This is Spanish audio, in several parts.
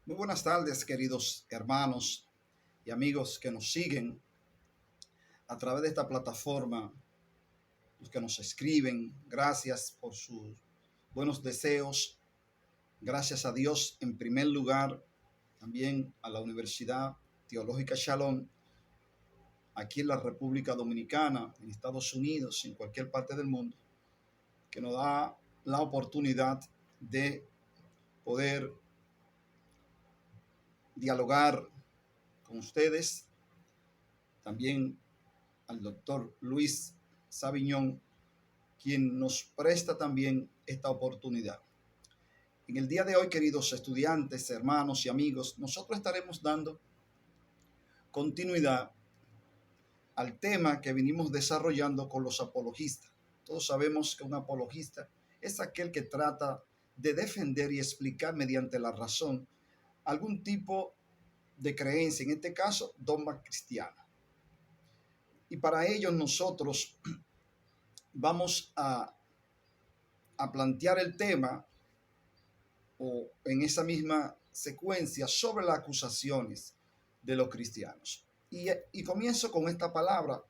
Muy buenas tardes, queridos hermanos y amigos que nos siguen a través de esta plataforma, los que nos escriben. Gracias por sus buenos deseos. Gracias a Dios en primer lugar, también a la Universidad Teológica Shalom, aquí en la República Dominicana, en Estados Unidos, en cualquier parte del mundo, que nos da la oportunidad de poder dialogar con ustedes. También al doctor Luis Sabiñón, quien nos presta también esta oportunidad. En el día de hoy, queridos estudiantes, hermanos y amigos, nosotros estaremos dando continuidad al tema que venimos desarrollando con los apologistas. Todos sabemos que un apologista es aquel que trata de defender y explicar mediante la razón algún tipo de creencia, en este caso, dogma cristiana. Y para ello nosotros vamos a plantear el tema o en esa misma secuencia sobre las acusaciones de los cristianos. Y comienzo con esta palabra.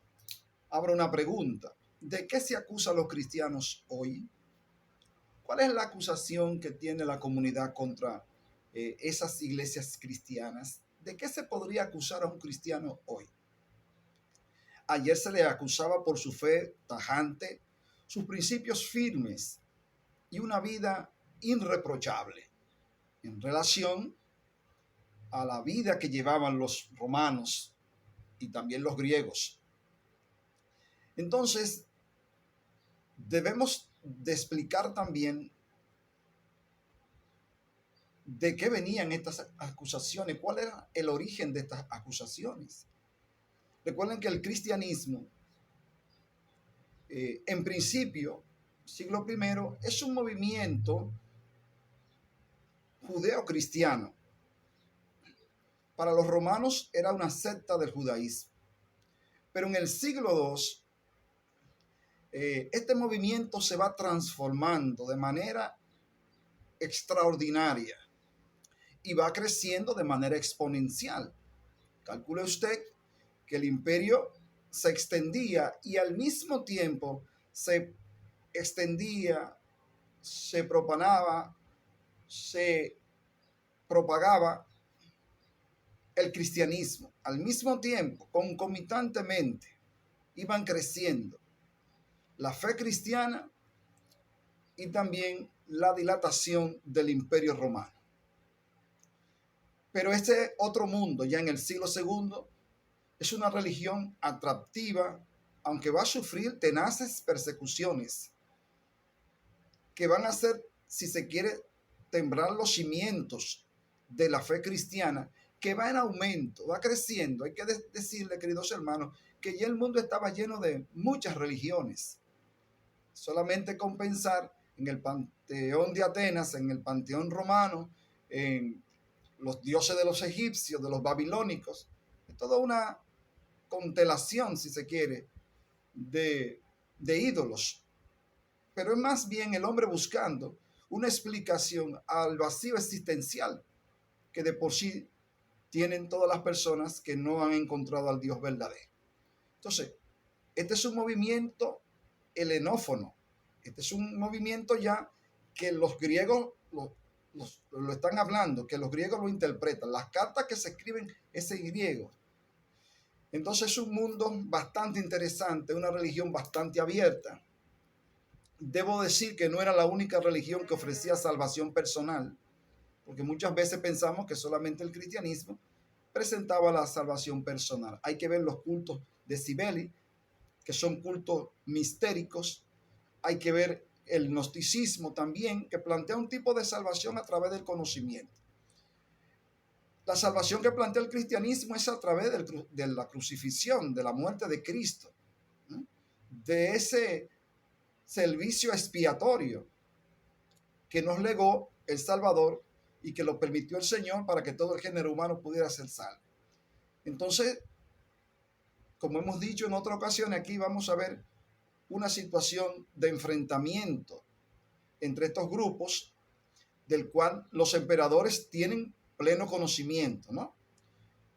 Abro una pregunta. ¿De qué se acusa a los cristianos hoy? ¿Cuál es la acusación que tiene la comunidad contra esas iglesias cristianas? ¿De qué se podría acusar a un cristiano hoy? Ayer se le acusaba por su fe tajante, sus principios firmes y una vida irreprochable en relación a la vida que llevaban los romanos y también los griegos. Entonces, debemos de explicar también de qué venían estas acusaciones, cuál era el origen de estas acusaciones. Recuerden que el cristianismo, en principio, siglo I, es un movimiento judeo-cristiano. Para los romanos era una secta del judaísmo. Pero en el siglo II, este movimiento se va transformando de manera extraordinaria y va creciendo de manera exponencial. Calcule usted que el imperio se extendía y al mismo tiempo se extendía, se propagaba el cristianismo. Al mismo tiempo, concomitantemente, iban creciendo la fe cristiana y también la dilatación del imperio romano. Pero este otro mundo, ya en el siglo II, es una religión atractiva, aunque va a sufrir tenaces persecuciones que van a hacer, si se quiere, temblar los cimientos de la fe cristiana, que va en aumento, va creciendo. Hay que decirle, queridos hermanos, que ya el mundo estaba lleno de muchas religiones. Solamente con pensar en el panteón de Atenas, en el panteón romano, en los dioses de los egipcios, de los babilónicos, es toda una constelación, si se quiere, de ídolos. Pero es más bien el hombre buscando una explicación al vacío existencial que de por sí tienen todas las personas que no han encontrado al Dios verdadero. Entonces, este es un movimiento helenófono. Este es un movimiento ya que los griegos lo están hablando, que los griegos lo interpretan. Las cartas que se escriben es en griego. Entonces es un mundo bastante interesante, una religión bastante abierta. Debo decir que no era la única religión que ofrecía salvación personal, porque muchas veces pensamos que solamente el cristianismo presentaba la salvación personal. Hay que ver los cultos de Cibele, que son cultos mistéricos. Hay que ver el gnosticismo también, que plantea un tipo de salvación a través del conocimiento. La salvación que plantea el cristianismo es a través de la crucifixión, de la muerte de Cristo, ¿no? De ese servicio expiatorio que nos legó el Salvador y que lo permitió el Señor para que todo el género humano pudiera ser salvo. Entonces, como hemos dicho en otra ocasión, aquí vamos a ver una situación de enfrentamiento entre estos grupos, del cual los emperadores tienen pleno conocimiento, ¿no?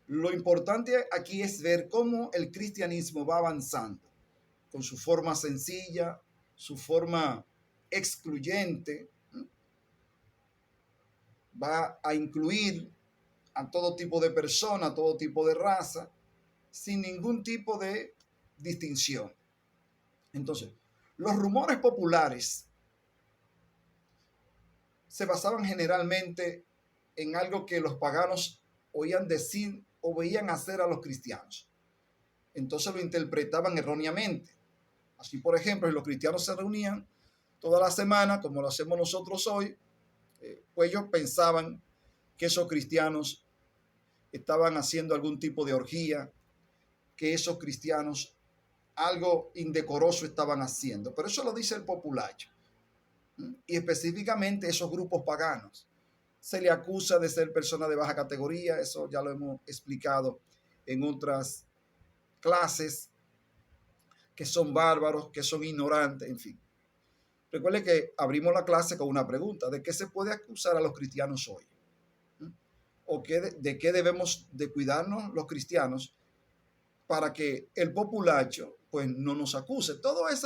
Lo importante aquí es ver cómo el cristianismo va avanzando, con su forma sencilla, su forma excluyente, ¿no? Va a incluir a todo tipo de persona, a todo tipo de raza, sin ningún tipo de distinción. Entonces, los rumores populares se basaban generalmente en algo que los paganos oían decir o veían hacer a los cristianos. Entonces lo interpretaban erróneamente. Así, por ejemplo, si los cristianos se reunían toda la semana, como lo hacemos nosotros hoy, pues ellos pensaban que esos cristianos estaban haciendo algún tipo de orgía, que esos cristianos algo indecoroso estaban haciendo. Pero eso lo dice el populacho. Y específicamente esos grupos paganos. Se le acusa de ser persona de baja categoría, eso ya lo hemos explicado en otras clases, que son bárbaros, que son ignorantes, en fin. Recuerde que abrimos la clase con una pregunta: ¿de qué se puede acusar a los cristianos hoy? ¿O de qué debemos de cuidarnos los cristianos para que el populacho pues no nos acuse? Todas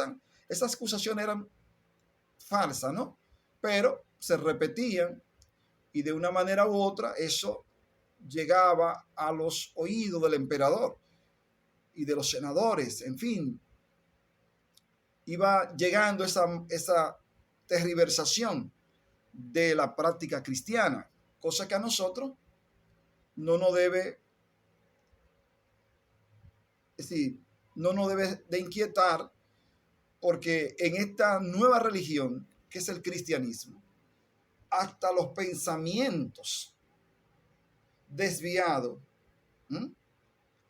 esas acusaciones eran falsas, ¿no? Pero se repetían y de una manera u otra eso llegaba a los oídos del emperador y de los senadores, en fin. Iba llegando esa tergiversación de la práctica cristiana, cosa que a nosotros no nos debe, es decir, no nos debe de inquietar, porque en esta nueva religión, que es el cristianismo, hasta los pensamientos desviados,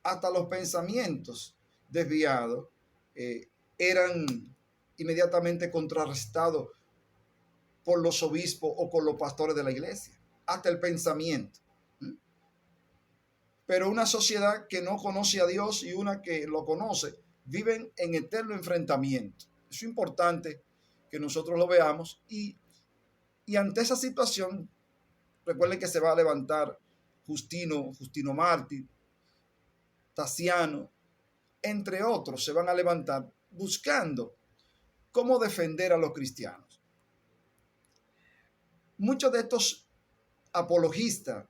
hasta los pensamientos desviados eran inmediatamente contrarrestados por los obispos o por los pastores de la iglesia, hasta el pensamiento. Pero una sociedad que no conoce a Dios y una que lo conoce, viven en eterno enfrentamiento. Es importante que nosotros lo veamos y ante esa situación, recuerden que se va a levantar Justino Mártir, Tasiano, entre otros, se van a levantar buscando cómo defender a los cristianos. Muchos de estos apologistas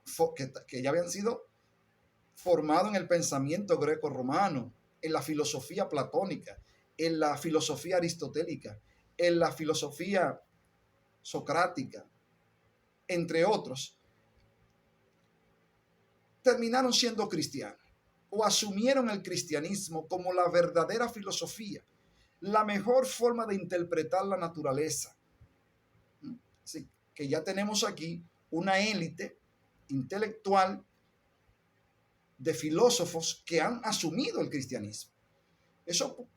que ya habían sido formados en el pensamiento greco-romano, en la filosofía platónica, en la filosofía aristotélica, en la filosofía socrática, entre otros, terminaron siendo cristianos o asumieron el cristianismo como la verdadera filosofía, la mejor forma de interpretar la naturaleza. Así que ya tenemos aquí una élite intelectual de filósofos que han asumido el cristianismo. Eso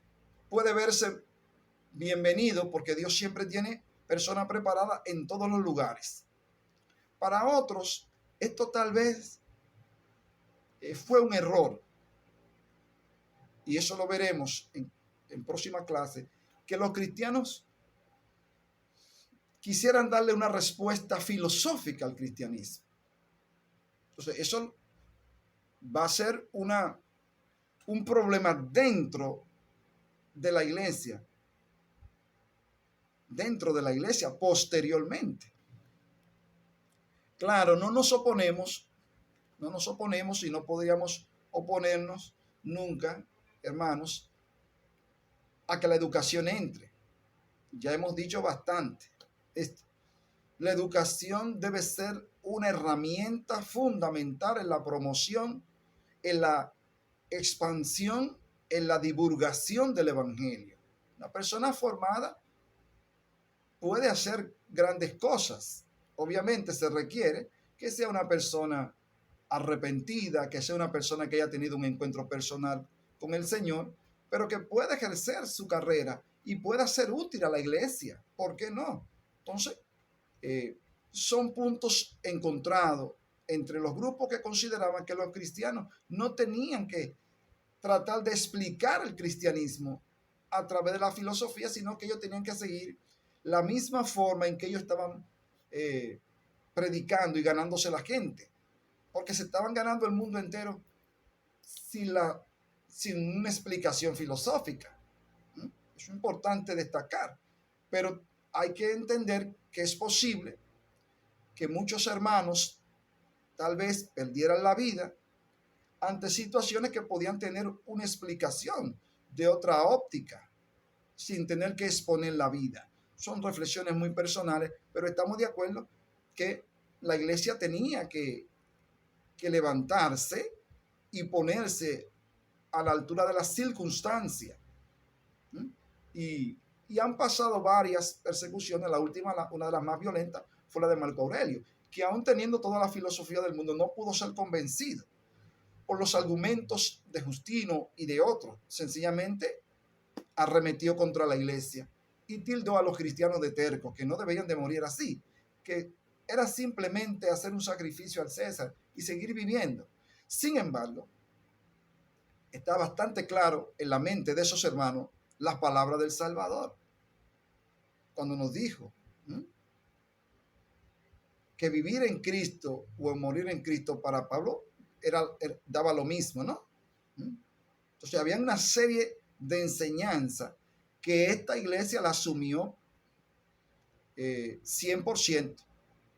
puede verse bienvenido porque Dios siempre tiene personas preparadas en todos los lugares. Para otros, esto tal vez fue un error. Y eso lo veremos en próxima clase, que los cristianos quisieran darle una respuesta filosófica al cristianismo. Entonces, eso va a ser un problema dentro de la iglesia posteriormente. Claro, no nos oponemos y no podríamos oponernos nunca, hermanos, a que la educación entre. Ya hemos dicho bastante esto. La educación debe ser una herramienta fundamental en la promoción, en la expansión, en la divulgación del evangelio. Una persona formada puede hacer grandes cosas. Obviamente se requiere que sea una persona arrepentida, que sea una persona que haya tenido un encuentro personal con el Señor, pero que pueda ejercer su carrera y pueda ser útil a la iglesia. ¿Por qué no? Entonces, son puntos encontrados entre los grupos que consideraban que los cristianos no tenían que tratar de explicar el cristianismo a través de la filosofía, sino que ellos tenían que seguir la misma forma en que ellos estaban predicando y ganándose la gente. porque se estaban ganando el mundo entero sin, sin una explicación filosófica. Es importante destacar, pero hay que entender que es posible que muchos hermanos tal vez perdieran la vida ante situaciones que podían tener una explicación de otra óptica, sin tener que exponer la vida. Son reflexiones muy personales, pero estamos de acuerdo que la iglesia tenía que levantarse y ponerse a la altura de las circunstancias. Y han pasado varias persecuciones. La última, una de las más violentas, fue la de Marco Aurelio, que aún teniendo toda la filosofía del mundo, no pudo ser convencido por los argumentos de Justino y de otros. Sencillamente arremetió contra la iglesia y tildó a los cristianos de tercos, que no debían de morir así, que era simplemente hacer un sacrificio al César y seguir viviendo. Sin embargo, está bastante claro en la mente de esos hermanos las palabras del Salvador, cuando nos dijo que vivir en Cristo o morir en Cristo para Pablo daba lo mismo, ¿no? Entonces había una serie de enseñanzas que esta iglesia la asumió 100%.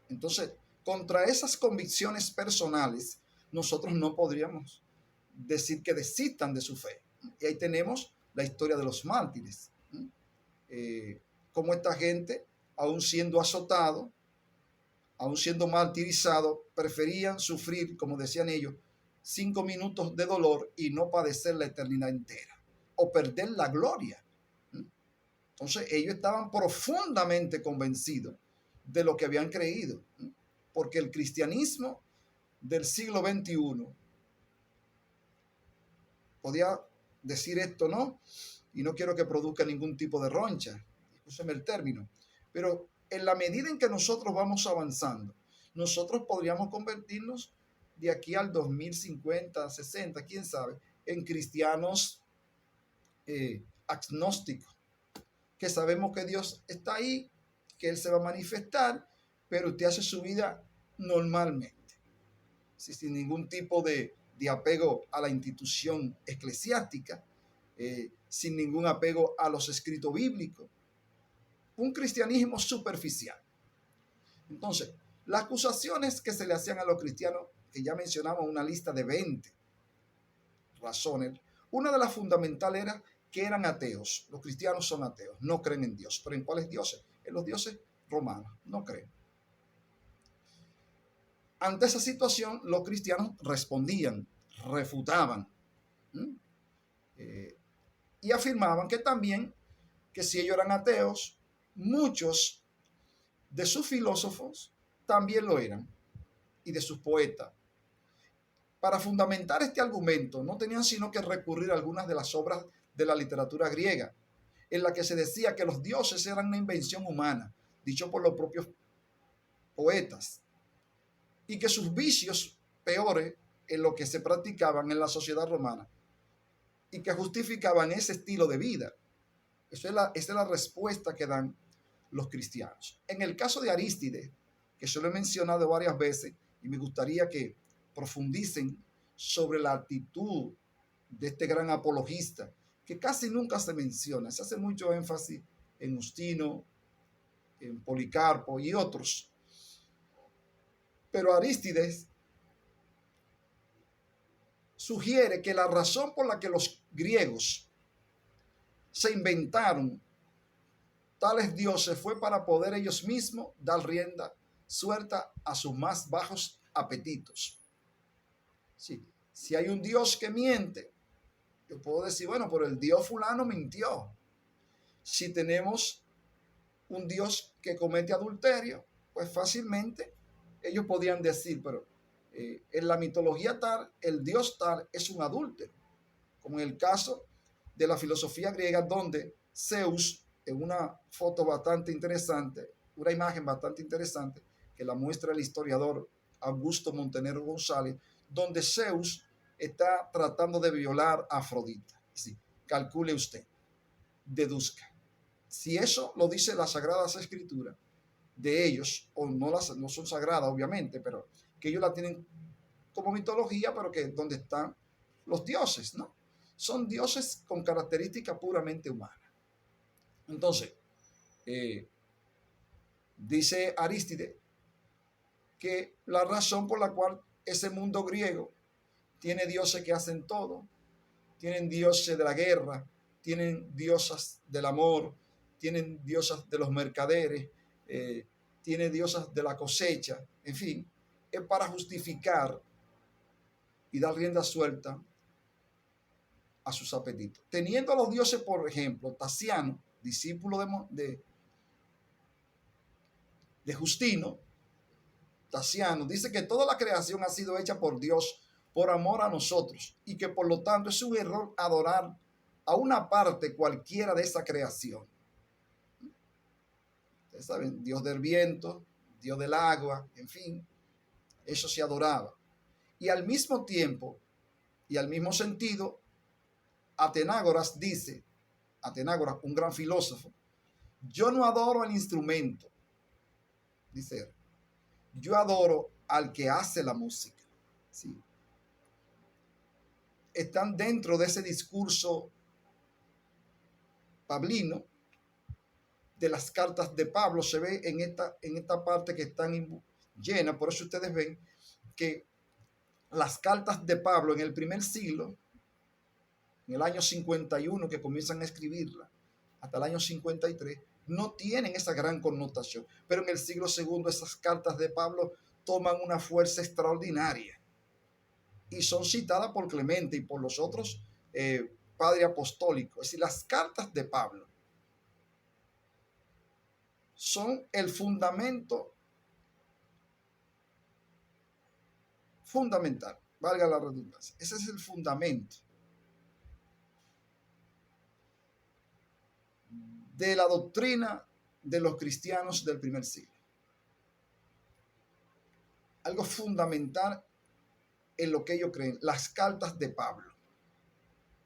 Entonces, contra esas convicciones personales, nosotros no podríamos decir que desistan de su fe. Y ahí tenemos la historia de los mártires. Cómo esta gente, aún siendo azotado, aún siendo martirizado, preferían sufrir, como decían ellos, 5 minutos de dolor y no padecer la eternidad entera o perder la gloria. Entonces ellos estaban profundamente convencidos de lo que habían creído, porque el cristianismo del siglo XXI, podía decir esto, ¿no? Y no quiero que produzca ningún tipo de roncha, escúcheme el término, pero en la medida en que nosotros vamos avanzando, nosotros podríamos convertirnos de aquí al 2050, 60, quién sabe, en cristianos agnósticos, que sabemos que Dios está ahí, que Él se va a manifestar, pero usted hace su vida normalmente, sin ningún tipo de apego a la institución eclesiástica, sin ningún apego a los escritos bíblicos. Un cristianismo superficial. Entonces, las acusaciones que se le hacían a los cristianos, que ya mencionamos una lista de 20 razones, una de las fundamentales era que eran ateos. Los cristianos son ateos, no creen en Dios. ¿Pero en cuáles dioses? En los dioses romanos, no creen. Ante esa situación, los cristianos respondían, refutaban, y afirmaban que también, que si ellos eran ateos, muchos de sus filósofos también lo eran, y de sus poetas. Para fundamentar este argumento, no tenían sino que recurrir a algunas de las obras de la literatura griega, en la que se decía que los dioses eran una invención humana, dicho por los propios poetas, y que sus vicios peores en lo que se practicaban en la sociedad romana, y que justificaban ese estilo de vida. Esa es la respuesta que dan los cristianos. En el caso de Arístides, que yo lo he mencionado varias veces, y me gustaría que profundicen sobre la actitud de este gran apologista, que casi nunca se menciona. Se hace mucho énfasis en Justino, en Policarpo y otros. Pero Arístides sugiere que la razón por la que los griegos se inventaron tales dioses fue para poder ellos mismos dar rienda suelta a sus más bajos apetitos. Sí, si hay un Dios que miente, yo puedo decir, bueno, pero el Dios fulano mintió. Si tenemos un Dios que comete adulterio, pues fácilmente ellos podían decir, pero en la mitología tal, el Dios tal es un adúltero, como en el caso de la filosofía griega, donde Zeus, en una foto bastante interesante, una imagen bastante interesante, que la muestra el historiador Augusto Montenegro González, donde Zeus está tratando de violar a Afrodita. Sí, calcule usted, deduzca. Si eso lo dice las Sagradas Escrituras de ellos, o no, no son sagradas obviamente, pero que ellos la tienen como mitología, pero que donde están los dioses, ¿no? Son dioses con características puramente humanas. Entonces, dice Arístide que la razón por la cual ese mundo griego tiene dioses que hacen todo, tienen dioses de la guerra, tienen diosas del amor, tienen diosas de los mercaderes, tiene diosas de la cosecha, en fin, es para justificar y dar rienda suelta a sus apetitos. Teniendo a los dioses, por ejemplo, Tasiano, discípulo de Justino, Tasiano dice que toda la creación ha sido hecha por Dios por amor a nosotros y que por lo tanto es un error adorar a una parte cualquiera de esa creación. Ustedes saben, Dios del viento, Dios del agua, en fin, eso se adoraba. Y al mismo tiempo, y al mismo sentido, Atenágoras dice, Atenágoras, un gran filósofo, yo no adoro al instrumento, dice él, yo adoro al que hace la música. ¿Sí? Están dentro de ese discurso pablino, de las cartas de Pablo, se ve en esta parte que están llenas. Por eso ustedes ven que las cartas de Pablo en el primer siglo, en el año 51 que comienzan a escribirla, hasta el año 53, no tienen esa gran connotación. Pero en el siglo segundo esas cartas de Pablo toman una fuerza extraordinaria y son citadas por Clemente y por los otros padres apostólicos. Es decir, las cartas de Pablo son el fundamento fundamental, valga la redundancia. Ese es el fundamento de la doctrina de los cristianos del primer siglo. Algo fundamental en lo que ellos creen. Las cartas de Pablo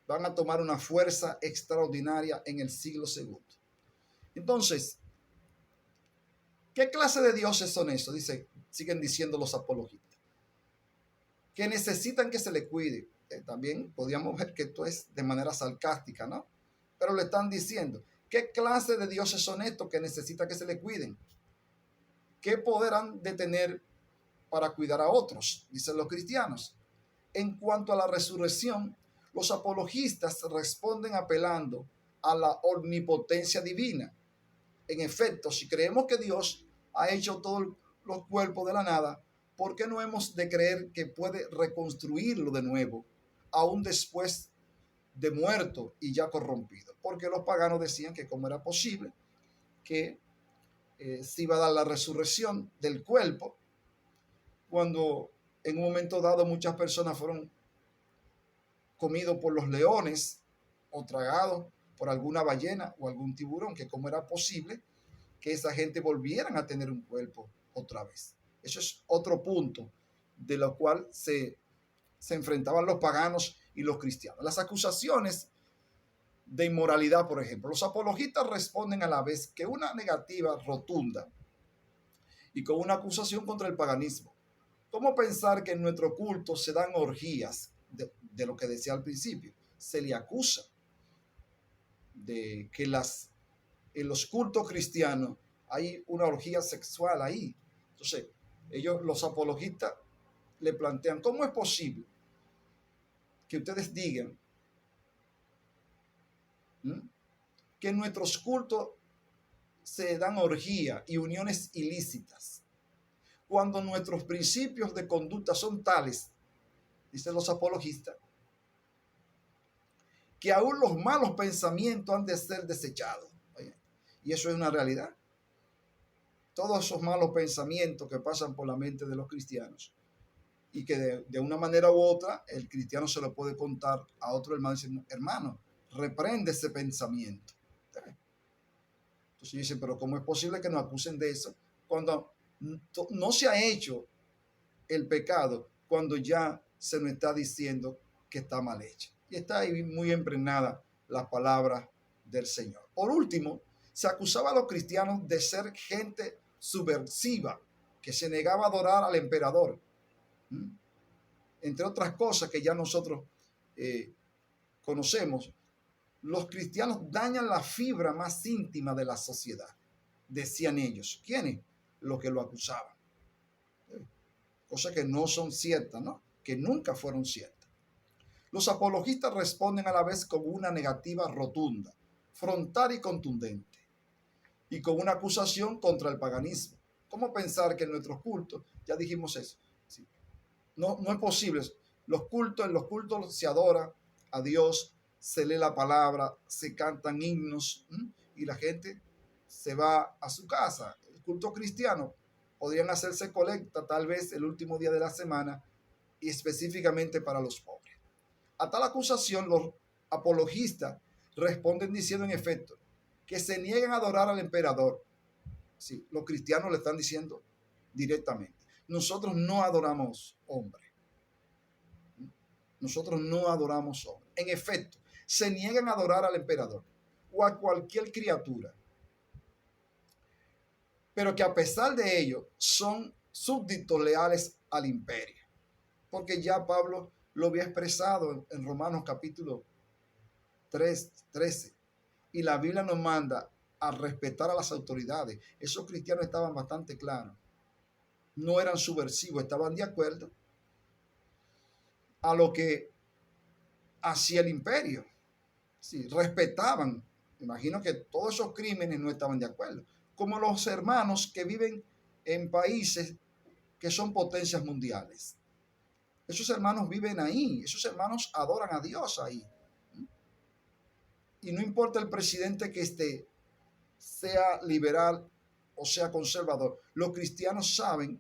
van a tomar una fuerza extraordinaria en el siglo segundo. Entonces, ¿qué clase de dioses son esos? Siguen diciendo los apologistas. Que necesitan que se le cuide. También podríamos ver que esto es de manera sarcástica, ¿no? Pero le están diciendo, ¿qué clase de dioses son estos que necesitan que se le cuiden? ¿Qué poder han de tener para cuidar a otros? Dicen los cristianos. En cuanto a la resurrección, los apologistas responden apelando a la omnipotencia divina. En efecto, si creemos que Dios ha hecho todos los cuerpos de la nada, ¿por qué no hemos de creer que puede reconstruirlo de nuevo, aún después de muerto y ya corrompido? Porque los paganos decían que cómo era posible que se iba a dar la resurrección del cuerpo cuando en un momento dado muchas personas fueron comidos por los leones o tragados por alguna ballena o algún tiburón, que cómo era posible que esa gente volvieran a tener un cuerpo otra vez. Eso es otro punto de lo cual se enfrentaban los paganos y los cristianos. Las acusaciones de inmoralidad, por ejemplo. Los apologistas responden a la vez que una negativa rotunda y con una acusación contra el paganismo. ¿Cómo pensar que en nuestro culto se dan orgías de lo que decía al principio? Se le acusa de que en los cultos cristianos hay una orgía sexual ahí. Entonces, los apologistas, le plantean, ¿cómo es posible que ustedes digan que en nuestros cultos se dan orgía y uniones ilícitas, cuando nuestros principios de conducta son tales, dicen los apologistas, que aún los malos pensamientos han de ser desechados? Y eso es una realidad. Todos esos malos pensamientos que pasan por la mente de los cristianos y que de una manera u otra el cristiano se lo puede contar a otro hermano diciendo, hermano, reprende ese pensamiento. Entonces dicen, pero ¿cómo es posible que nos acusen de eso cuando no se ha hecho el pecado, cuando ya se nos está diciendo que está mal hecho? Y está ahí muy impregnada las palabras del Señor. Por último, se acusaba a los cristianos de ser gente subversiva, que se negaba a adorar al emperador. entre otras cosas que ya nosotros conocemos, los cristianos dañan la fibra más íntima de la sociedad, decían ellos. ¿Quiénes? Los que lo acusaban. Cosas que no son ciertas, ¿no? Que nunca fueron ciertas. Los apologistas responden a la vez con una negativa rotunda, frontal y contundente, y con una acusación contra el paganismo. ¿Cómo pensar que en nuestros cultos, ya dijimos eso, sí, no es posible? En los cultos se adora a Dios, se lee la palabra, se cantan himnos, y la gente se va a su casa. El culto cristiano podrían hacerse colecta tal vez el último día de la semana y específicamente para los pobres. A tal acusación los apologistas responden diciendo en efecto que se niegan a adorar al emperador. Sí, los cristianos le están diciendo directamente: nosotros no adoramos hombres. Nosotros no adoramos hombres. En efecto, se niegan a adorar al emperador o a cualquier criatura, pero que a pesar de ello son súbditos leales al imperio. Porque ya Pablo lo había expresado en Romanos capítulo 13. Y la Biblia nos manda a respetar a las autoridades. Esos cristianos estaban bastante claros. No eran subversivos, estaban de acuerdo a lo que hacía el imperio. Sí, respetaban. Me imagino que todos esos crímenes no estaban de acuerdo. Como los hermanos que viven en países que son potencias mundiales. Esos hermanos viven ahí, esos hermanos adoran a Dios ahí. Y no importa el presidente que esté, sea liberal o sea conservador, los cristianos saben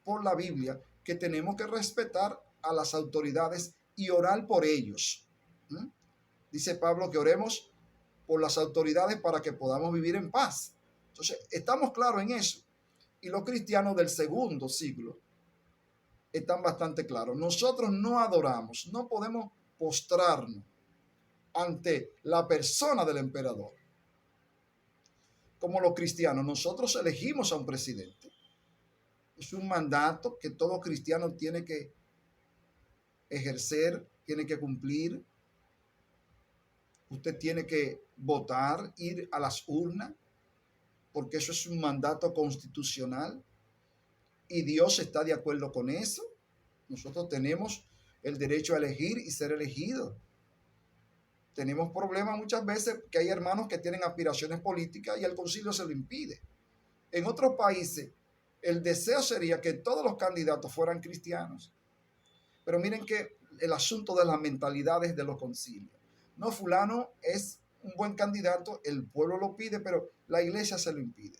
por la Biblia que tenemos que respetar a las autoridades y orar por ellos. Dice Pablo que oremos por las autoridades para que podamos vivir en paz. Entonces, estamos claros en eso. Y los cristianos del segundo siglo están bastante claros. Nosotros no adoramos, no podemos postrarnos ante la persona del emperador. Como los cristianos, nosotros elegimos a un presidente. Es un mandato que todo cristiano tiene que ejercer, tiene que cumplir. Usted tiene que votar, ir a las urnas, porque eso es un mandato constitucional y Dios está de acuerdo con eso. Nosotros tenemos el derecho a elegir y ser elegidos. Tenemos problemas muchas veces que hay hermanos que tienen aspiraciones políticas y el concilio se lo impide. En otros países, el deseo sería que todos los candidatos fueran cristianos. Pero miren que el asunto de las mentalidades de los concilios. No, fulano es un buen candidato, el pueblo lo pide, pero la iglesia se lo impide.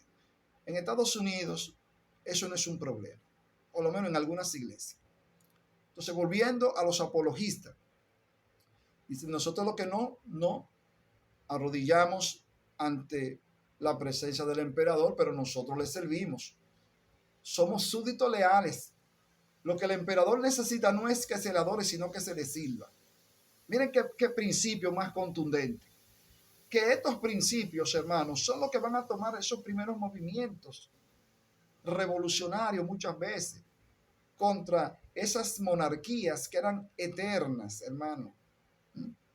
En Estados Unidos eso no es un problema, por lo menos en algunas iglesias. Entonces, volviendo a los apologistas, dicen: nosotros lo que no arrodillamos ante la presencia del emperador, pero nosotros le servimos. Somos súbditos leales. Lo que el emperador necesita no es que se le adore, sino que se le sirva. Miren qué principio más contundente. Que estos principios, hermanos, son los que van a tomar esos primeros movimientos revolucionarios muchas veces contra esas monarquías que eran eternas, hermano.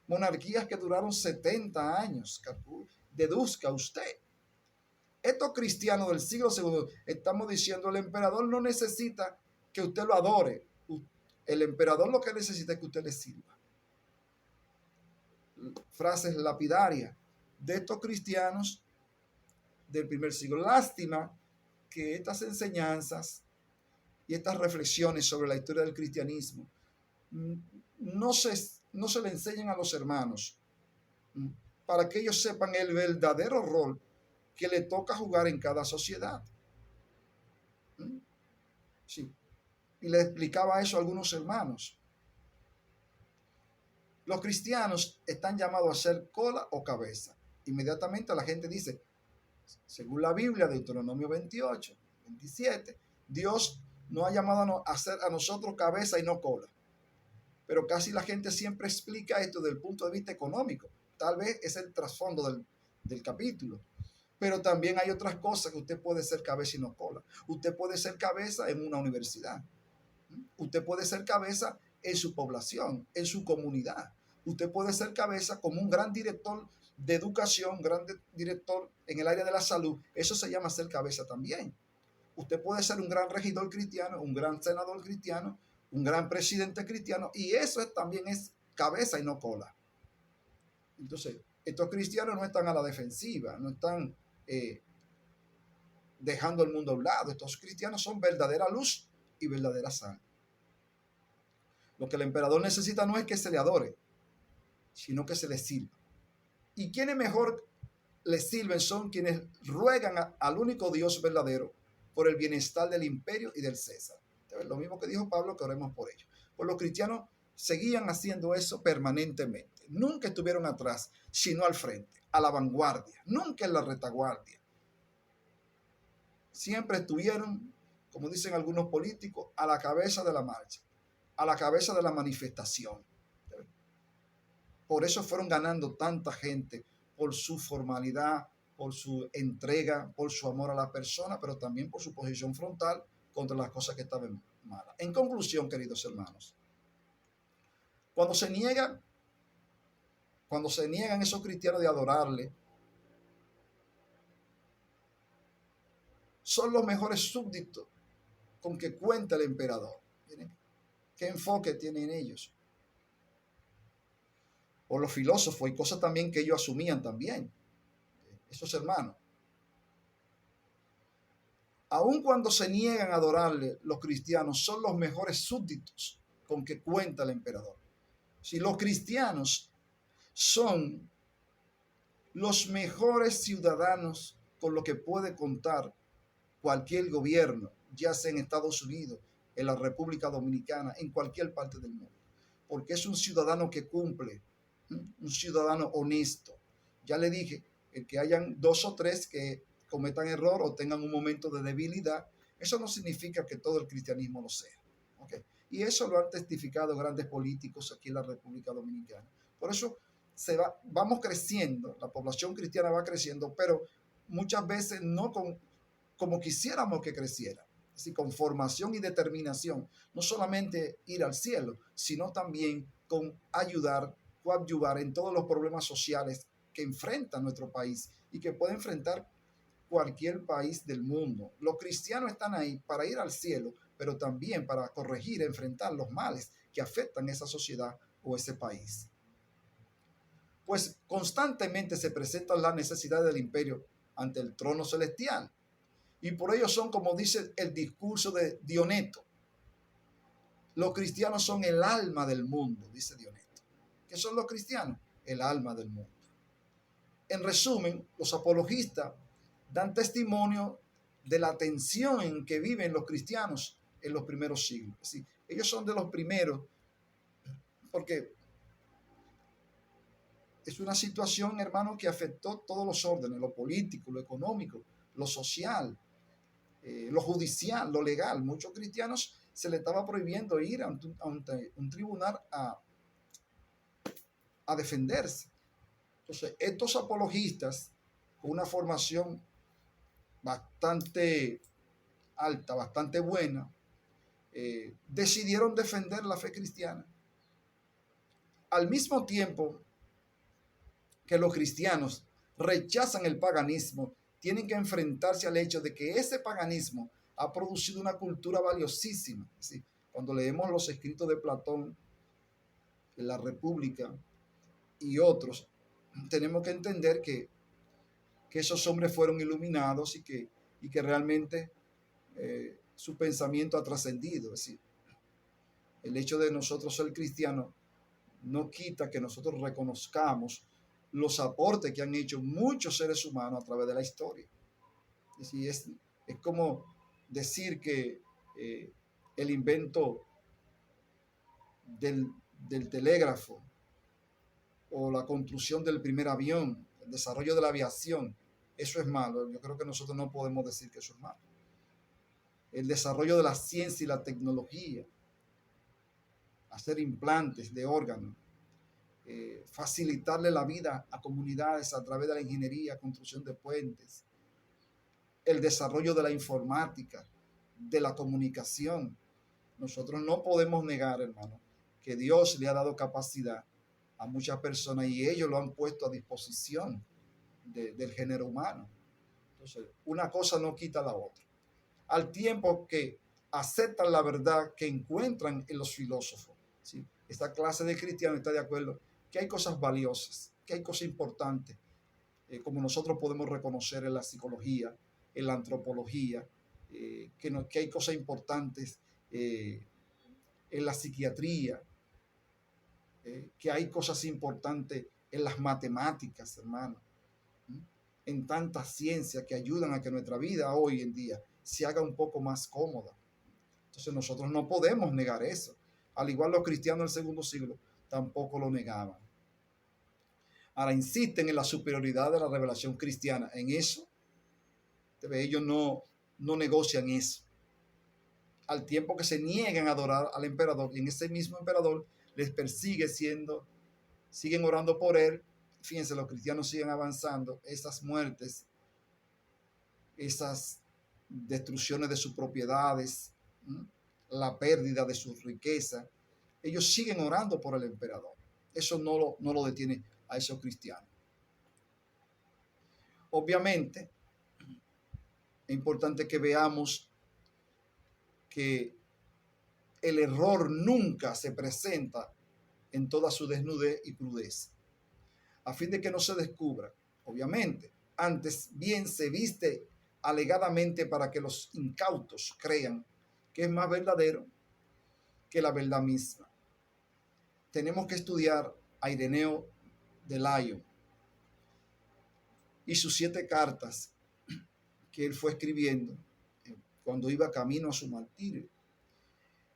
Monarquías que duraron 70 años. Deduzca usted. Estos cristianos del siglo II, estamos diciendo, el emperador no necesita que usted lo adore. El emperador lo que necesita es que usted le sirva. Frases lapidarias de estos cristianos del primer siglo. Lástima que estas enseñanzas y estas reflexiones sobre la historia del cristianismo no se le enseñan a los hermanos para que ellos sepan el verdadero rol que le toca jugar en cada sociedad. Sí. Y le explicaba eso a algunos hermanos. Los cristianos están llamados a ser cola o cabeza. Inmediatamente la gente dice, según la Biblia, Deuteronomio 28, 27, Dios nos ha llamado a ser a nosotros cabeza y no cola. Pero casi la gente siempre explica esto desde el punto de vista económico. Tal vez es el trasfondo del capítulo. Pero también hay otras cosas que usted puede ser cabeza y no cola. Usted puede ser cabeza en una universidad. Usted puede ser cabeza en su población, en su comunidad. Usted puede ser cabeza como un gran director de educación, gran director en el área de la salud. Eso se llama ser cabeza también. Usted puede ser un gran regidor cristiano, un gran senador cristiano, un gran presidente cristiano, y eso también es cabeza y no cola. Entonces, estos cristianos no están a la defensiva, no están dejando el mundo a un lado. Estos cristianos son verdadera luz y verdadera sal. Lo que el emperador necesita no es que se le adore, sino que se le sirva. ¿Y quienes mejor le sirven? Son quienes ruegan al único Dios verdadero por el bienestar del imperio y del César. Lo mismo que dijo Pablo, que oremos por ellos. Pues los cristianos seguían haciendo eso permanentemente. Nunca estuvieron atrás, sino al frente, a la vanguardia, nunca en la retaguardia. Siempre estuvieron, como dicen algunos políticos, a la cabeza de la marcha, a la cabeza de la manifestación. Por eso fueron ganando tanta gente, por su formalidad, por su entrega, por su amor a la persona, pero también por su posición frontal contra las cosas que estaban malas. En conclusión, queridos hermanos, cuando se niegan esos cristianos de adorarle, son los mejores súbditos con que cuenta el emperador. ¿Miren qué enfoque tienen ellos? O los filósofos y cosas también que ellos asumían también, esos hermanos. Aun cuando se niegan a adorarle, los cristianos son los mejores súbditos con que cuenta el emperador. Si los cristianos son los mejores ciudadanos con los que puede contar cualquier gobierno, ya sea en Estados Unidos, en la República Dominicana, en cualquier parte del mundo, porque es un ciudadano que cumple, un ciudadano honesto. Ya le dije, el que hayan 2 o 3 que cometan error o tengan un momento de debilidad, eso no significa que todo el cristianismo lo sea. ¿Okay? Y eso lo han testificado grandes políticos aquí en la República Dominicana. Por eso vamos creciendo, la población cristiana va creciendo, pero muchas veces no como quisiéramos que creciera, así con formación y determinación, no solamente ir al cielo, sino también con coadyuvar en todos los problemas sociales que enfrenta nuestro país y que puede enfrentar cualquier país del mundo. Los cristianos están ahí para ir al cielo, pero también para corregir, enfrentar los males que afectan esa sociedad o ese país. Pues constantemente se presentan las necesidades del imperio ante el trono celestial. Y por ello son, como dice el discurso de Dioneto, los cristianos son el alma del mundo, dice Dioneto. ¿Qué son los cristianos? El alma del mundo. En resumen, los apologistas dan testimonio de la tensión en que viven los cristianos en los primeros siglos. Es decir, ellos son de los primeros porque es una situación, hermano, que afectó todos los órdenes, lo político, lo económico, lo social, lo judicial, lo legal. Muchos cristianos se les estaba prohibiendo ir ante un tribunal a defenderse. Entonces, estos apologistas, con una formación bastante alta, bastante buena, decidieron defender la fe cristiana. Al mismo tiempo que los cristianos rechazan el paganismo, tienen que enfrentarse al hecho de que ese paganismo ha producido una cultura valiosísima. Es decir, cuando leemos los escritos de Platón, en la República y otros, tenemos que entender que esos hombres fueron iluminados y que realmente su pensamiento ha trascendido. Es decir, el hecho de nosotros ser cristianos no quita que nosotros reconozcamos los aportes que han hecho muchos seres humanos a través de la historia. Es decir, es como decir que el invento del telégrafo o la construcción del primer avión, el desarrollo de la aviación, eso es malo. Yo creo que nosotros no podemos decir que eso es malo. El desarrollo de la ciencia y la tecnología, hacer implantes de órganos, facilitarle la vida a comunidades a través de la ingeniería, construcción de puentes, el desarrollo de la informática, de la comunicación. Nosotros no podemos negar, hermano, que Dios le ha dado capacidad a muchas personas y ellos lo han puesto a disposición del género humano. Entonces, una cosa no quita la otra. Al tiempo que aceptan la verdad que encuentran en los filósofos, ¿sí? Esta clase de cristianos está de acuerdo que hay cosas valiosas, que hay cosas importantes, como nosotros podemos reconocer en la psicología, en la antropología, que hay cosas importantes en la psiquiatría, que hay cosas importantes en las matemáticas, hermano, en tantas ciencias que ayudan a que nuestra vida hoy en día se haga un poco más cómoda. Entonces nosotros no podemos negar eso. Al igual los cristianos del segundo siglo tampoco lo negaban. Ahora insisten en la superioridad de la revelación cristiana. En eso, ellos no negocian eso. Al tiempo que se niegan a adorar al emperador, y en ese mismo emperador les persigue siguen orando por él. Fíjense, los cristianos siguen avanzando. Esas muertes, esas destrucciones de sus propiedades, la pérdida de su riqueza, ellos siguen orando por el emperador. Eso no lo detiene a esos cristianos. Obviamente, es importante que veamos que el error nunca se presenta en toda su desnudez y crudeza, a fin de que no se descubra, obviamente, antes bien se viste alegadamente para que los incautos crean que es más verdadero que la verdad misma. Tenemos que estudiar a Ireneo de Lyon y sus 7 cartas que él fue escribiendo cuando iba camino a su martirio.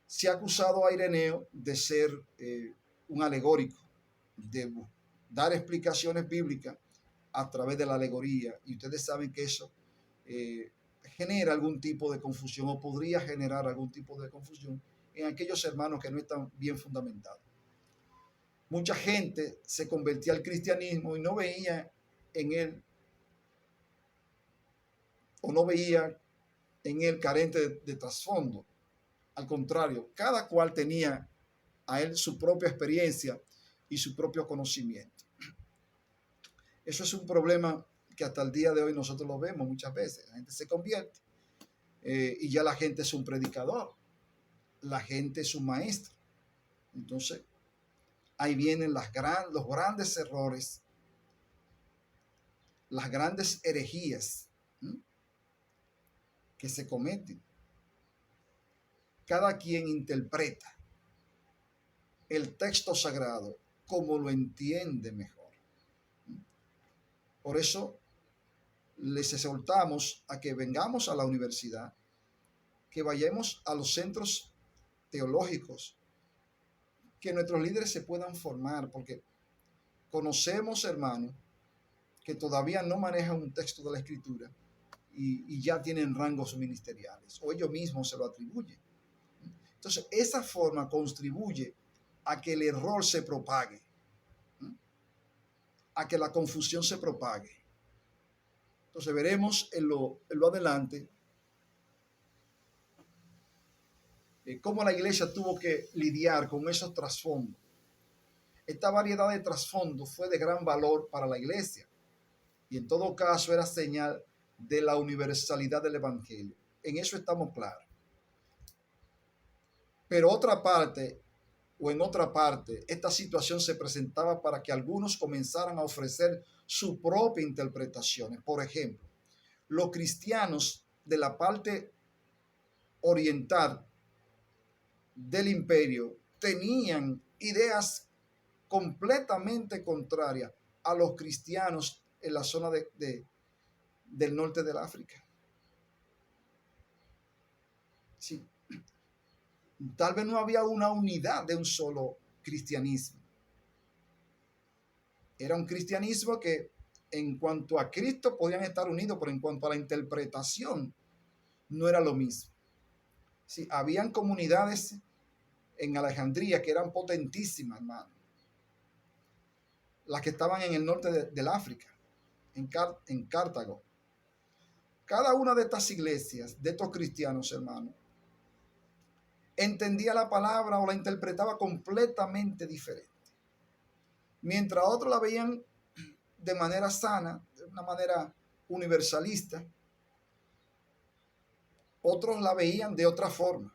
Se ha acusado a Ireneo de ser un alegórico, de dar explicaciones bíblicas a través de la alegoría, y ustedes saben que eso genera algún tipo de confusión, o podría generar algún tipo de confusión en aquellos hermanos que no están bien fundamentados. Mucha gente se convertía al cristianismo y no veía en él, o no veía en él carente de trasfondo. Al contrario, cada cual tenía a él su propia experiencia y su propio conocimiento. Eso es un problema que hasta el día de hoy nosotros lo vemos muchas veces. La gente se convierte y ya la gente es un predicador, la gente es un maestro. Entonces, ahí vienen los grandes errores, las grandes herejías que se cometen. Cada quien interpreta el texto sagrado como lo entiende mejor. Por eso les exhortamos a que vengamos a la universidad, que vayamos a los centros teológicos, que nuestros líderes se puedan formar, porque conocemos, hermanos, que todavía no manejan un texto de la Escritura y ya tienen rangos ministeriales, o ellos mismos se lo atribuyen. Entonces, esa forma contribuye a que el error se propague, a que la confusión se propague. Entonces, veremos en lo adelante cómo la iglesia tuvo que lidiar con esos trasfondos. Esta variedad de trasfondos fue de gran valor para la iglesia y en todo caso era señal de la universalidad del evangelio. En eso estamos claros. Pero en otra parte, esta situación se presentaba para que algunos comenzaran a ofrecer su propia interpretación. Por ejemplo, los cristianos de la parte oriental del imperio tenían ideas completamente contrarias a los cristianos en la zona del norte del África. Sí. Tal vez no había una unidad de un solo cristianismo. Era un cristianismo que en cuanto a Cristo podían estar unidos, pero en cuanto a la interpretación no era lo mismo. Sí, habían comunidades en Alejandría que eran potentísimas, hermano. Las que estaban en el norte del África, en Cartago. Cada una de estas iglesias, de estos cristianos, hermanos, entendía la palabra o la interpretaba completamente diferente. Mientras otros la veían de manera sana, de una manera universalista, otros la veían de otra forma.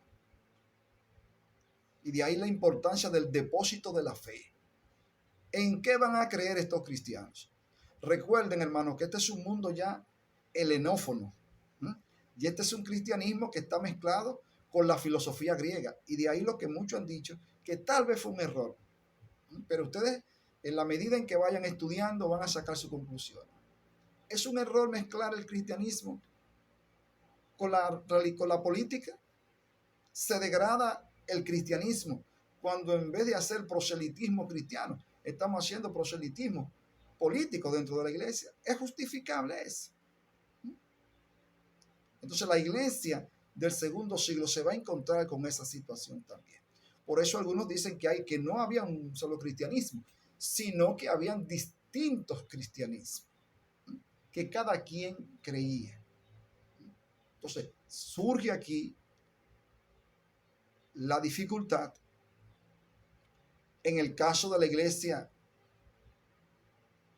Y de ahí la importancia del depósito de la fe. ¿En qué van a creer estos cristianos? Recuerden, hermanos, que este es un mundo ya helenófono. Y este es un cristianismo que está mezclado con la filosofía griega. Y de ahí lo que muchos han dicho, que tal vez fue un error. Pero ustedes, en la medida en que vayan estudiando, van a sacar su conclusión. Es un error mezclar el cristianismo con la política. Se degrada el cristianismo cuando en vez de hacer proselitismo cristiano, estamos haciendo proselitismo político dentro de la iglesia. ¿Es justificable eso? Entonces la iglesia del segundo siglo se va a encontrar con esa situación también. Por eso algunos dicen que no había un solo cristianismo, sino que habían distintos cristianismos, que cada quien creía. Entonces surge aquí la dificultad en el caso de la iglesia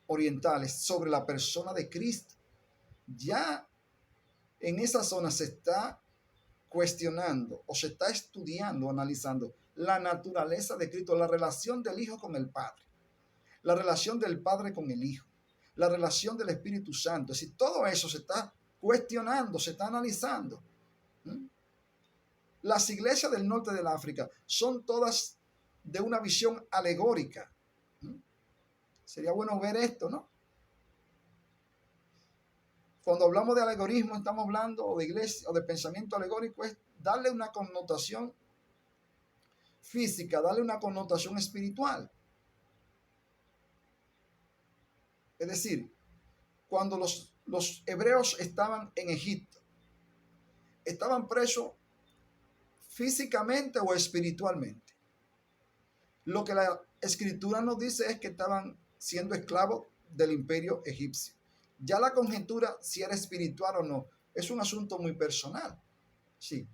orientales sobre la persona de Cristo. Ya en esa zona se está cuestionando o se está estudiando, analizando la naturaleza de Cristo, la relación del Hijo con el Padre, la relación del Padre con el Hijo, la relación del Espíritu Santo. Es decir, todo eso se está cuestionando, se está analizando. Las iglesias del norte del África son todas de una visión alegórica. Sería bueno ver esto, ¿no? Cuando hablamos de alegorismo, estamos hablando de iglesia o de pensamiento alegórico, es darle una connotación física, darle una connotación espiritual. Es decir, cuando los hebreos estaban en Egipto, estaban presos físicamente o espiritualmente. Lo que la escritura nos dice es que estaban siendo esclavos del imperio egipcio. Ya la conjetura si era espiritual o no es un asunto muy personal. Sí.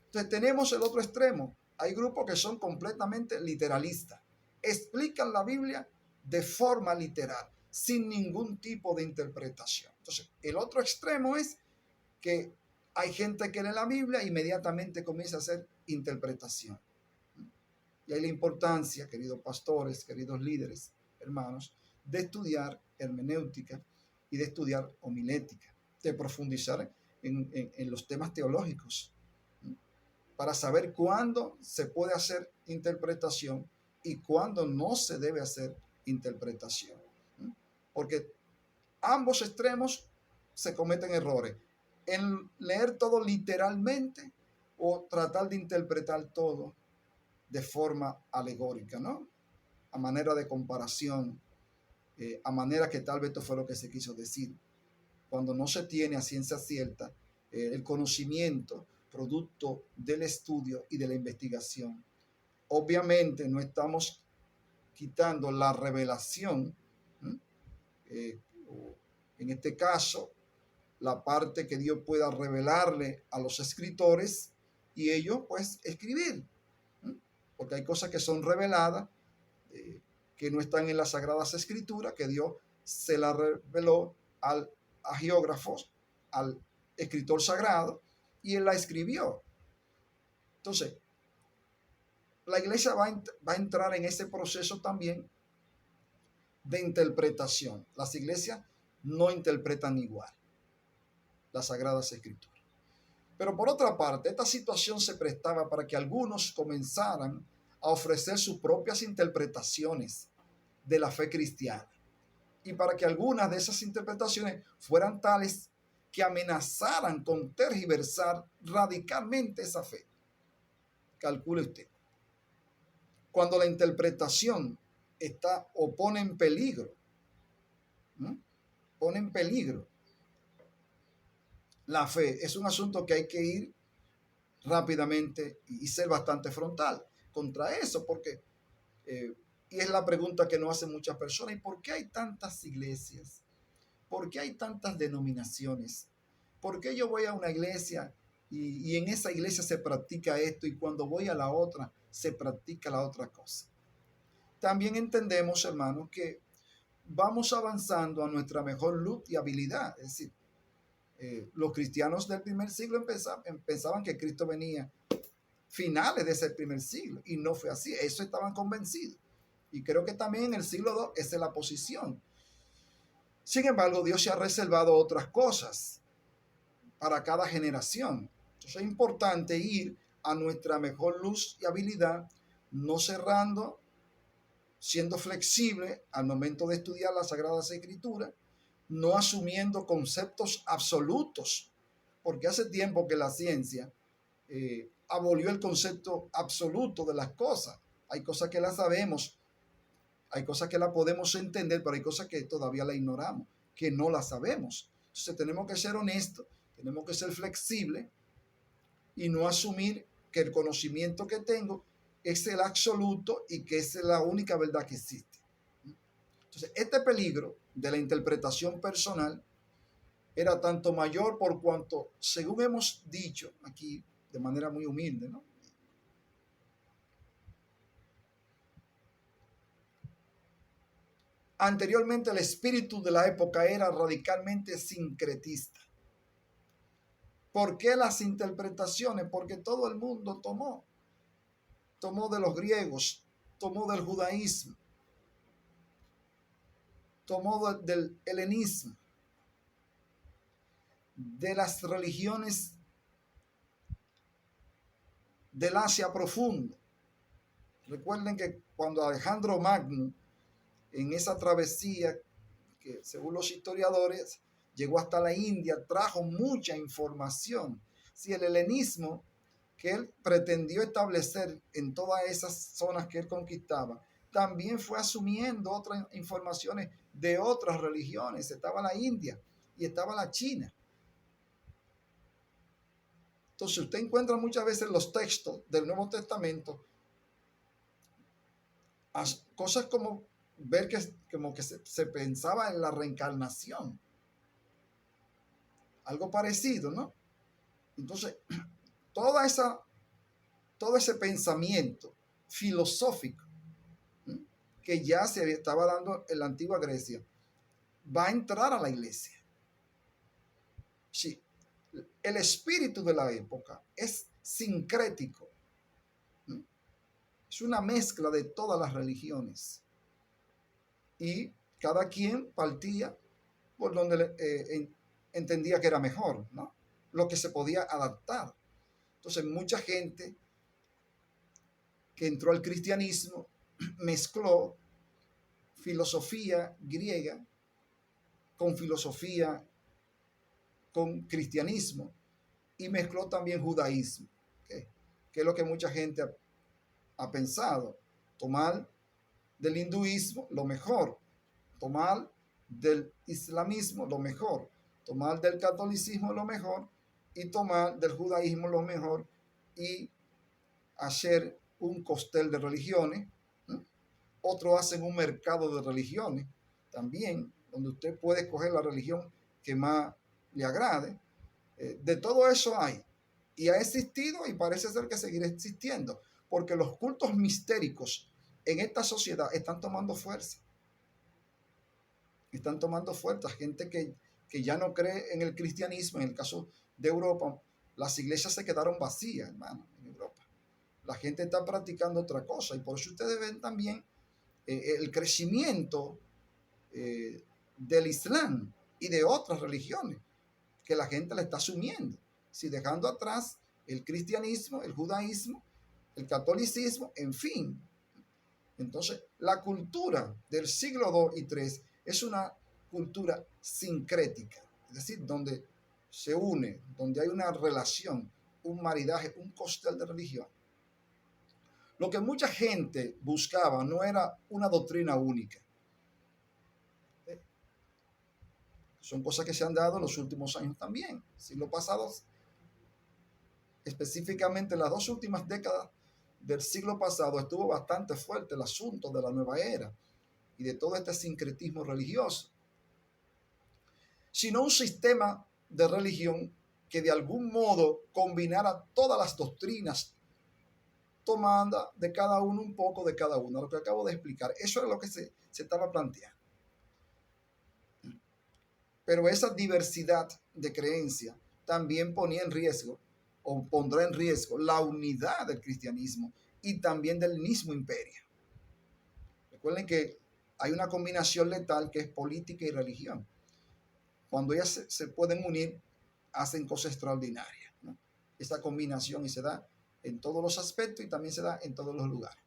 Entonces tenemos el otro extremo. Hay grupos que son completamente literalistas. Explican la Biblia de forma literal, sin ningún tipo de interpretación. Entonces, el otro extremo es que hay gente que lee la Biblia e inmediatamente comienza a hacer interpretación. Y hay la importancia, queridos pastores, queridos líderes, hermanos, de estudiar hermenéutica y de estudiar homilética, de profundizar en los temas teológicos, para saber cuándo se puede hacer interpretación y cuándo no se debe hacer interpretación. Porque ambos extremos se cometen errores. En leer todo literalmente o tratar de interpretar todo de forma alegórica, ¿no? A manera de comparación, a manera que tal vez esto fue lo que se quiso decir. Cuando no se tiene a ciencia cierta el conocimiento producto del estudio y de la investigación. Obviamente no estamos quitando la revelación, en este caso, la parte que Dios pueda revelarle a los escritores y ellos pues escribir, porque hay cosas que son reveladas, que no están en las Sagradas Escrituras, que Dios se las reveló a geógrafos, al escritor sagrado, y él la escribió. Entonces, la iglesia va a entrar en ese proceso también de interpretación. Las iglesias no interpretan igual las Sagradas Escrituras. Pero por otra parte, esta situación se prestaba para que algunos comenzaran a ofrecer sus propias interpretaciones de la fe cristiana y para que algunas de esas interpretaciones fueran tales que amenazaran con tergiversar radicalmente esa fe. Calcule usted. Cuando la interpretación está o pone en peligro, pone en peligro la fe, es un asunto que hay que ir rápidamente y ser bastante frontal contra eso, porque, y es la pregunta que nos hacen muchas personas, ¿y por qué hay tantas iglesias? ¿Por qué hay tantas denominaciones? ¿Por qué yo voy a una iglesia y en esa iglesia se practica esto y cuando voy a la otra se practica la otra cosa. También entendemos, hermanos, que vamos avanzando a nuestra mejor luz y habilidad. Es decir, los cristianos del primer siglo pensaban que Cristo venía finales de ese primer siglo y no fue así. Eso estaban convencidos. Y creo que también en el siglo II esa es la posición. Sin embargo, Dios se ha reservado otras cosas para cada generación. Entonces es importante ir a nuestra mejor luz y habilidad, no cerrando, siendo flexible al momento de estudiar las Sagradas Escrituras, no asumiendo conceptos absolutos, porque hace tiempo que la ciencia abolió el concepto absoluto de las cosas. Hay cosas que las sabemos, hay cosas que las podemos entender, pero hay cosas que todavía la ignoramos, que no las sabemos. Entonces tenemos que ser honestos, tenemos que ser flexibles y no asumir que el conocimiento que tengo es el absoluto y que es la única verdad que existe. Entonces, este peligro de la interpretación personal era tanto mayor por cuanto, según hemos dicho aquí de manera muy humilde, ¿no? Anteriormente el espíritu de la época era radicalmente sincretista. ¿Por qué las interpretaciones? Porque todo el mundo tomó de los griegos, tomó del judaísmo, tomó del helenismo, de las religiones del Asia profundo. Recuerden que cuando Alejandro Magno, en esa travesía, que según los historiadores, llegó hasta la India, trajo mucha información. Si el helenismo que él pretendió establecer en todas esas zonas que él conquistaba, también fue asumiendo otras informaciones de otras religiones. Estaba la India y estaba la China. Entonces usted encuentra muchas veces los textos del Nuevo Testamento cosas como ver que como que se pensaba en la reencarnación. Algo parecido, ¿no? Entonces, todo ese pensamiento filosófico que ya se estaba dando en la antigua Grecia va a entrar a la iglesia. Sí, el espíritu de la época es sincrético. Es una mezcla de todas las religiones. Y cada quien partía por donde entendía que era mejor, ¿no? Lo que se podía adaptar. Entonces, mucha gente que entró al cristianismo mezcló filosofía griega con filosofía con cristianismo y mezcló también judaísmo, ¿okay? Que es lo que mucha gente ha pensado, tomar del hinduismo lo mejor, tomar del islamismo lo mejor, tomar del catolicismo lo mejor y tomar del judaísmo lo mejor y hacer un cóctel de religiones. Otros hacen un mercado de religiones también, donde usted puede escoger la religión que más le agrade. De todo eso hay y ha existido y parece ser que seguirá existiendo, porque los cultos mistéricos en esta sociedad están tomando fuerza. Están tomando fuerza. Gente que ya no cree en el cristianismo. En el caso de Europa, las iglesias se quedaron vacías, hermano, en Europa. La gente está practicando otra cosa y por eso ustedes ven también el crecimiento del Islam y de otras religiones que la gente le está asumiendo, si dejando atrás el cristianismo, el judaísmo, el catolicismo, en fin. Entonces, la cultura del siglo II y III es una cultura sincrética, es decir, donde se une, donde hay una relación, un maridaje, un cóctel de religión. Lo que mucha gente buscaba no era una doctrina única. Son cosas que se han dado en los últimos años también. Siglo pasado, específicamente las 2 últimas décadas del siglo pasado, estuvo bastante fuerte el asunto de la nueva era y de todo este sincretismo religioso. Sino un sistema de religión que de algún modo combinara todas las doctrinas, tomando de cada uno un poco de cada uno, lo que acabo de explicar. Eso era lo que se estaba planteando. Pero esa diversidad de creencias también ponía en riesgo, o pondrá en riesgo, la unidad del cristianismo y también del mismo imperio. Recuerden que hay una combinación letal que es política y religión. Cuando ellas se pueden unir, hacen cosas extraordinarias, ¿no? Esta combinación, y se da en todos los aspectos y también se da en todos los lugares.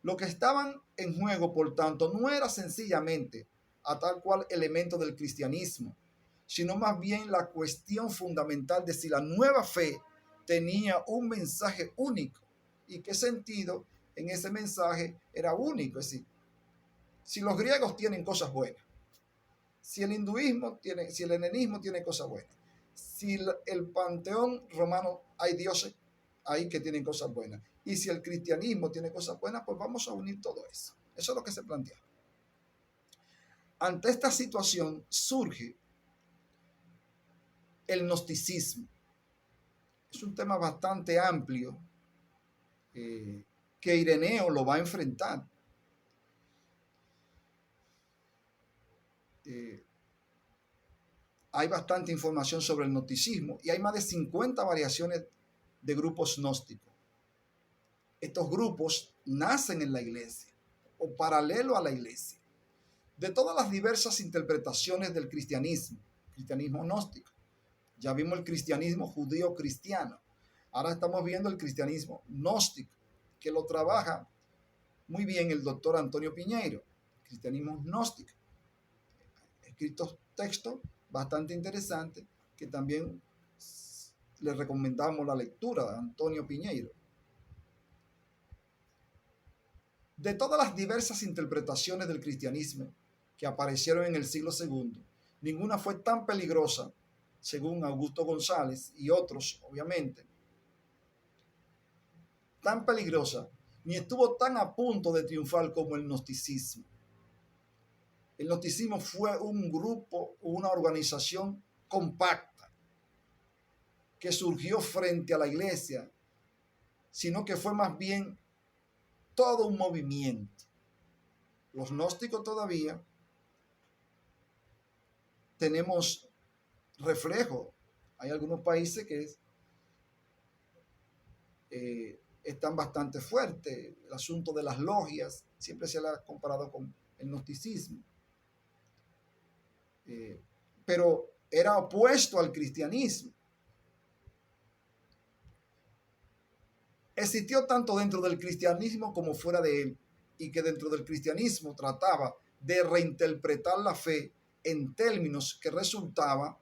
Lo que estaban en juego, por tanto, no era sencillamente a tal cual elemento del cristianismo, sino más bien la cuestión fundamental de si la nueva fe tenía un mensaje único y qué sentido en ese mensaje era único. Es decir, si los griegos tienen cosas buenas, si el hinduismo tiene, si el helenismo tiene cosas buenas, si el panteón romano hay dioses ahí que tienen cosas buenas, y si el cristianismo tiene cosas buenas, pues vamos a unir todo eso. Eso es lo que se plantea. Ante esta situación surge el gnosticismo. Es un tema bastante amplio que Ireneo lo va a enfrentar. Hay bastante información sobre el gnosticismo y hay más de 50 variaciones de grupos gnósticos. Estos grupos nacen en la iglesia o paralelo a la iglesia. De todas las diversas interpretaciones del cristianismo gnóstico. Ya vimos el cristianismo judío cristiano. Ahora estamos viendo el cristianismo gnóstico, que lo trabaja muy bien el doctor Antonio Piñeiro. Cristianismo gnóstico. Escritos textos bastante interesantes que también le recomendamos la lectura de Antonio Piñeiro. De todas las diversas interpretaciones del cristianismo que aparecieron en el siglo II, ninguna fue tan peligrosa, según Augusto González y otros, obviamente, tan peligrosa, ni estuvo tan a punto de triunfar como el gnosticismo. El gnosticismo fue un grupo, una organización compacta que surgió frente a la iglesia, sino que fue más bien todo un movimiento. Los gnósticos todavía tenemos reflejo. Hay algunos países que están bastante fuertes. El asunto de las logias siempre se le ha comparado con el gnosticismo. Pero era opuesto al cristianismo. Existió tanto dentro del cristianismo como fuera de él, y que dentro del cristianismo trataba de reinterpretar la fe en términos que resultaba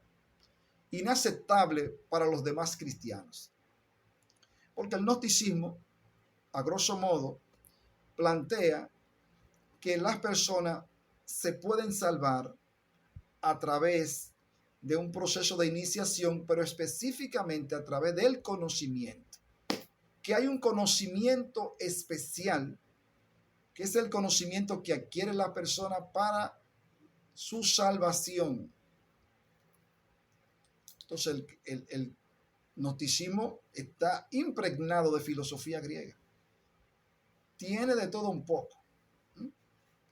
inaceptable para los demás cristianos. Porque el gnosticismo, a grosso modo, plantea que las personas se pueden salvar a través de un proceso de iniciación, pero específicamente a través del conocimiento. Que hay un conocimiento especial, que es el conocimiento que adquiere la persona para su salvación. Entonces el gnosticismo está impregnado de filosofía griega. Tiene de todo un poco,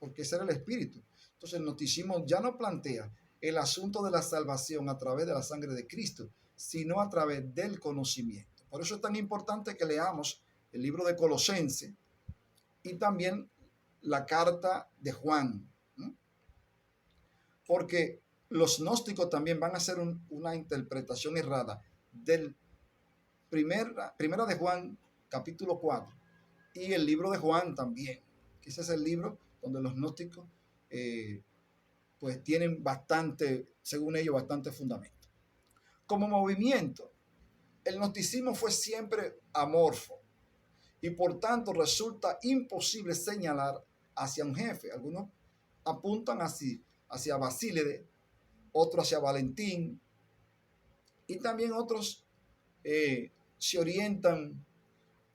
porque ese era el espíritu. Entonces el gnosticismo ya no plantea el asunto de la salvación a través de la sangre de Cristo, sino a través del conocimiento. Por eso es tan importante que leamos el libro de Colosenses y también la carta de Juan, ¿no? Porque los gnósticos también van a hacer una interpretación errada del primera de Juan, capítulo 4, y el libro de Juan también, que ese es el libro donde los gnósticos pues tienen bastante, según ellos, bastante fundamento. Como movimiento, el gnosticismo fue siempre amorfo y por tanto resulta imposible señalar hacia un jefe. Algunos apuntan hacia Basílide, otros hacia Valentín, y también otros se orientan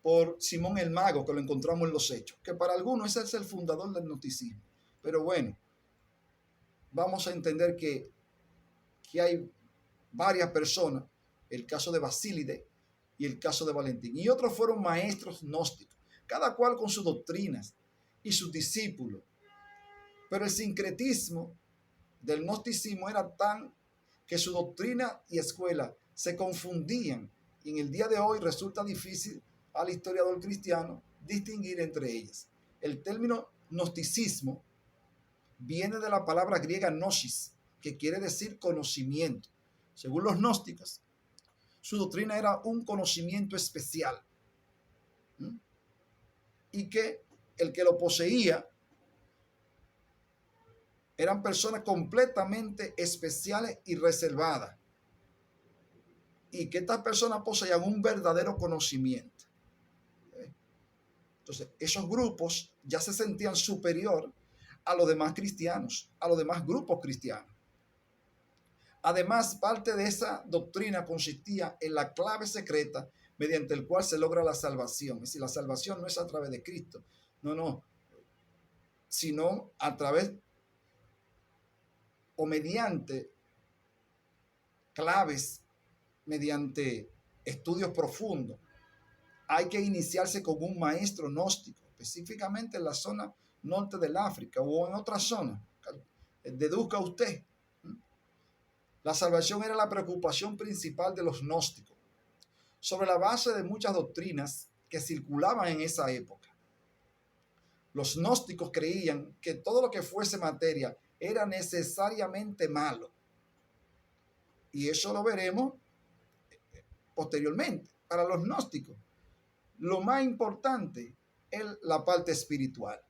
por Simón el Mago, que lo encontramos en los Hechos, que para algunos ese es el fundador del gnosticismo. Pero bueno, vamos a entender que hay varias personas el caso de Basílide y el caso de Valentín. Y otros fueron maestros gnósticos, cada cual con sus doctrinas y sus discípulos. Pero el sincretismo del gnosticismo era tan que su doctrina y escuela se confundían, y en el día de hoy resulta difícil al historiador cristiano distinguir entre ellas. El término gnosticismo viene de la palabra griega gnosis, que quiere decir conocimiento. Según los gnósticos, su doctrina era un conocimiento especial, ¿sí? Y que el que lo poseía eran personas completamente especiales y reservadas, y que estas personas poseían un verdadero conocimiento. Entonces, esos grupos ya se sentían superior a los demás cristianos, a los demás grupos cristianos. Además, parte de esa doctrina consistía en la clave secreta mediante el cual se logra la salvación. Es decir, la salvación no es a través de Cristo, no, sino a través o mediante claves, mediante estudios profundos. Hay que iniciarse con un maestro gnóstico, específicamente en la zona norte del África o en otra zona. Deduzca usted. La salvación era la preocupación principal de los gnósticos, sobre la base de muchas doctrinas que circulaban en esa época. Los gnósticos creían que todo lo que fuese materia era necesariamente malo. Y eso lo veremos posteriormente. Para los gnósticos, lo más importante es la parte espiritual,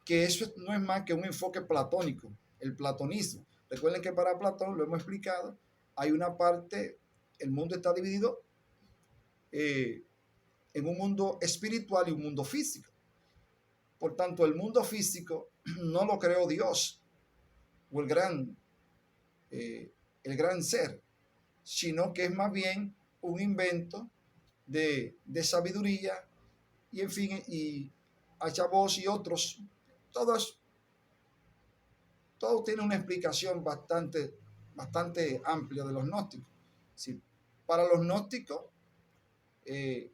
que eso no es más que un enfoque platónico, el platonismo. Recuerden que para Platón, lo hemos explicado, hay una parte, el mundo está dividido en un mundo espiritual y un mundo físico. Por tanto, el mundo físico no lo creó Dios o el gran ser, sino que es más bien un invento de sabiduría y, en fin, y Achabos y otros, todo tiene una explicación bastante amplia de los gnósticos. Sí, para los gnósticos, el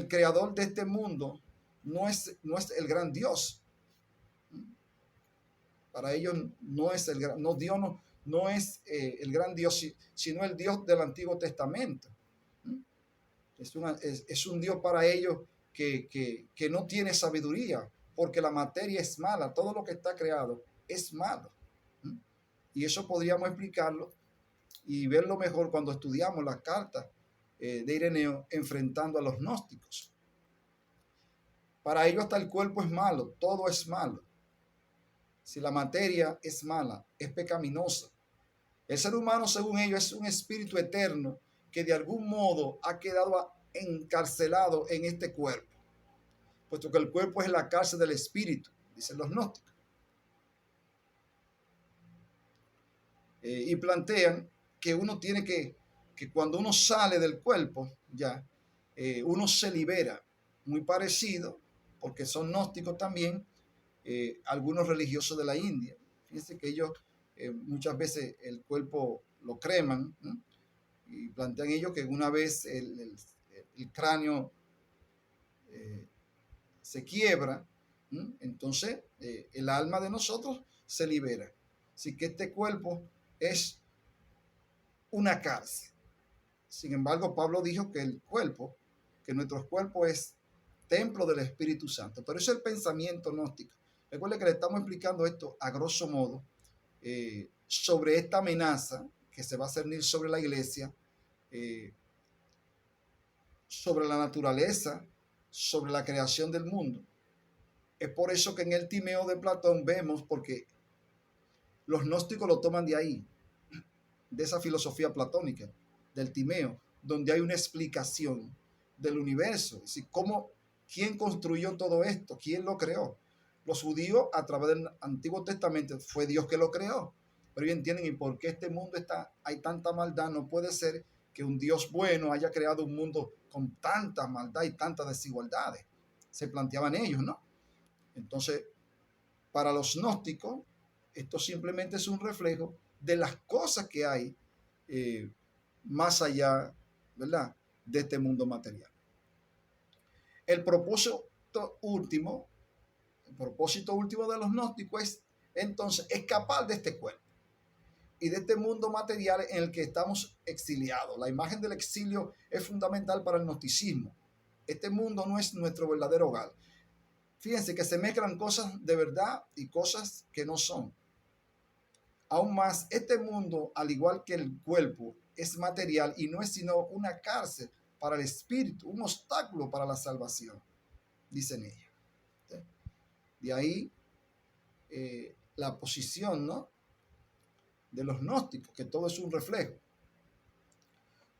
creador de este mundo no es el gran Dios. Para ellos no es el gran, no, Dios no es el gran Dios, sino el Dios del Antiguo Testamento. Es un Dios para ellos que no tiene sabiduría, porque la materia es mala, todo lo que está creado es malo. Y eso podríamos explicarlo y verlo mejor cuando estudiamos las cartas de Ireneo enfrentando a los gnósticos. Para ellos hasta el cuerpo es malo, todo es malo. Si la materia es mala, es pecaminosa. El ser humano, según ellos, es un espíritu eterno que de algún modo ha quedado encarcelado en este cuerpo, puesto que el cuerpo es la cárcel del espíritu, dicen los gnósticos. Y plantean que uno tiene que cuando uno sale del cuerpo, ya, uno se libera, muy parecido, porque son gnósticos también, algunos religiosos de la India. Fíjense que ellos muchas veces el cuerpo lo creman, ¿no? Y plantean ellos que una vez el cráneo se quiebra, ¿no? Entonces el alma de nosotros se libera. Así que este cuerpo es una cárcel. Sin embargo, Pablo dijo que nuestro cuerpo es templo del Espíritu Santo. Pero eso es el pensamiento gnóstico. Recuerden que le estamos explicando esto a grosso modo sobre esta amenaza que se va a cernir sobre la iglesia, sobre la naturaleza, sobre la creación del mundo. Es por eso que en el Timeo de Platón vemos, porque los gnósticos lo toman de ahí, de esa filosofía platónica, del Timeo, donde hay una explicación del universo, es decir, quién construyó todo esto, quién lo creó. Los judíos, a través del Antiguo Testamento, fue Dios que lo creó. Pero ellos entienden, ¿y por qué este mundo hay tanta maldad? No puede ser que un Dios bueno haya creado un mundo con tanta maldad y tantas desigualdades. Se planteaban ellos, ¿no? Entonces, para los gnósticos, esto simplemente es un reflejo de las cosas que hay más allá, ¿verdad?, de este mundo material. El propósito último, de los gnósticos es entonces escapar de este cuerpo y de este mundo material en el que estamos exiliados. La imagen del exilio es fundamental para el gnosticismo. Este mundo no es nuestro verdadero hogar. Fíjense que se mezclan cosas de verdad y cosas que no son. Aún más, este mundo, al igual que el cuerpo, es material y no es sino una cárcel para el espíritu, un obstáculo para la salvación, dicen ellos. De ahí la posición, ¿no?, de los gnósticos, que todo es un reflejo.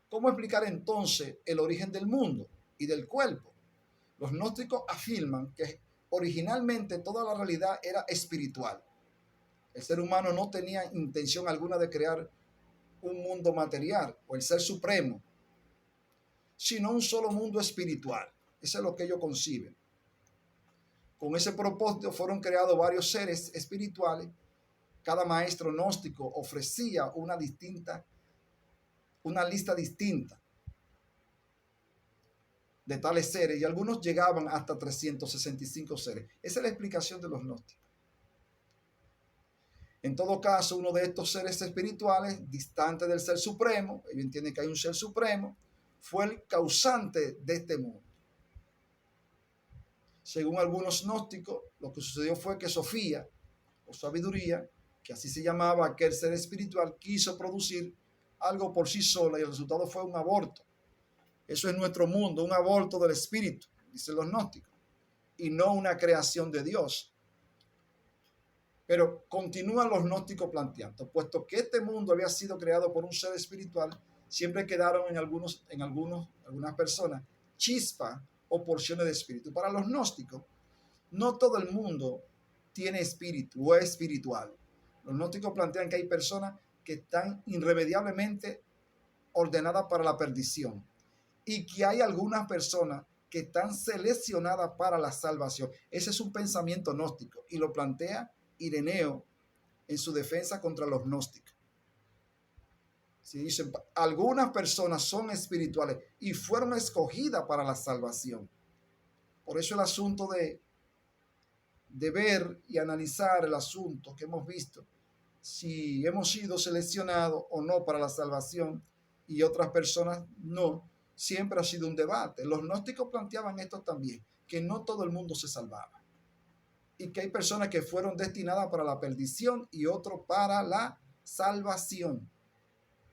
¿Cómo explicar entonces el origen del mundo y del cuerpo? Los gnósticos afirman que originalmente toda la realidad era espiritual. El ser humano no tenía intención alguna de crear un mundo material o el ser supremo, sino un solo mundo espiritual. Eso es lo que ellos conciben. Con ese propósito fueron creados varios seres espirituales. Cada maestro gnóstico ofrecía una lista distinta de tales seres y algunos llegaban hasta 365 seres. Esa es la explicación de los gnósticos. En todo caso, uno de estos seres espirituales, distante del ser supremo, ellos entienden que hay un ser supremo, fue el causante de este mundo. Según algunos gnósticos, lo que sucedió fue que Sofía, o sabiduría, que así se llamaba aquel ser espiritual, quiso producir algo por sí sola y el resultado fue un aborto. Eso es nuestro mundo, un aborto del espíritu, dicen los gnósticos, y no una creación de Dios. Pero continúan los gnósticos planteando, puesto que este mundo había sido creado por un ser espiritual, siempre quedaron en algunas personas chispas o porciones de espíritu. Para los gnósticos, no todo el mundo tiene espíritu o es espiritual. Los gnósticos plantean que hay personas que están irremediablemente ordenadas para la perdición y que hay algunas personas que están seleccionadas para la salvación. Ese es un pensamiento gnóstico y lo plantea Ireneo en su defensa contra los gnósticos. Si dicen, algunas personas son espirituales y fueron escogidas para la salvación. Por eso el asunto de ver y analizar el asunto que hemos visto, si hemos sido seleccionados o no para la salvación y otras personas no, siempre ha sido un debate. Los gnósticos planteaban esto también, que no todo el mundo se salvaba y que hay personas que fueron destinadas para la perdición y otros para la salvación.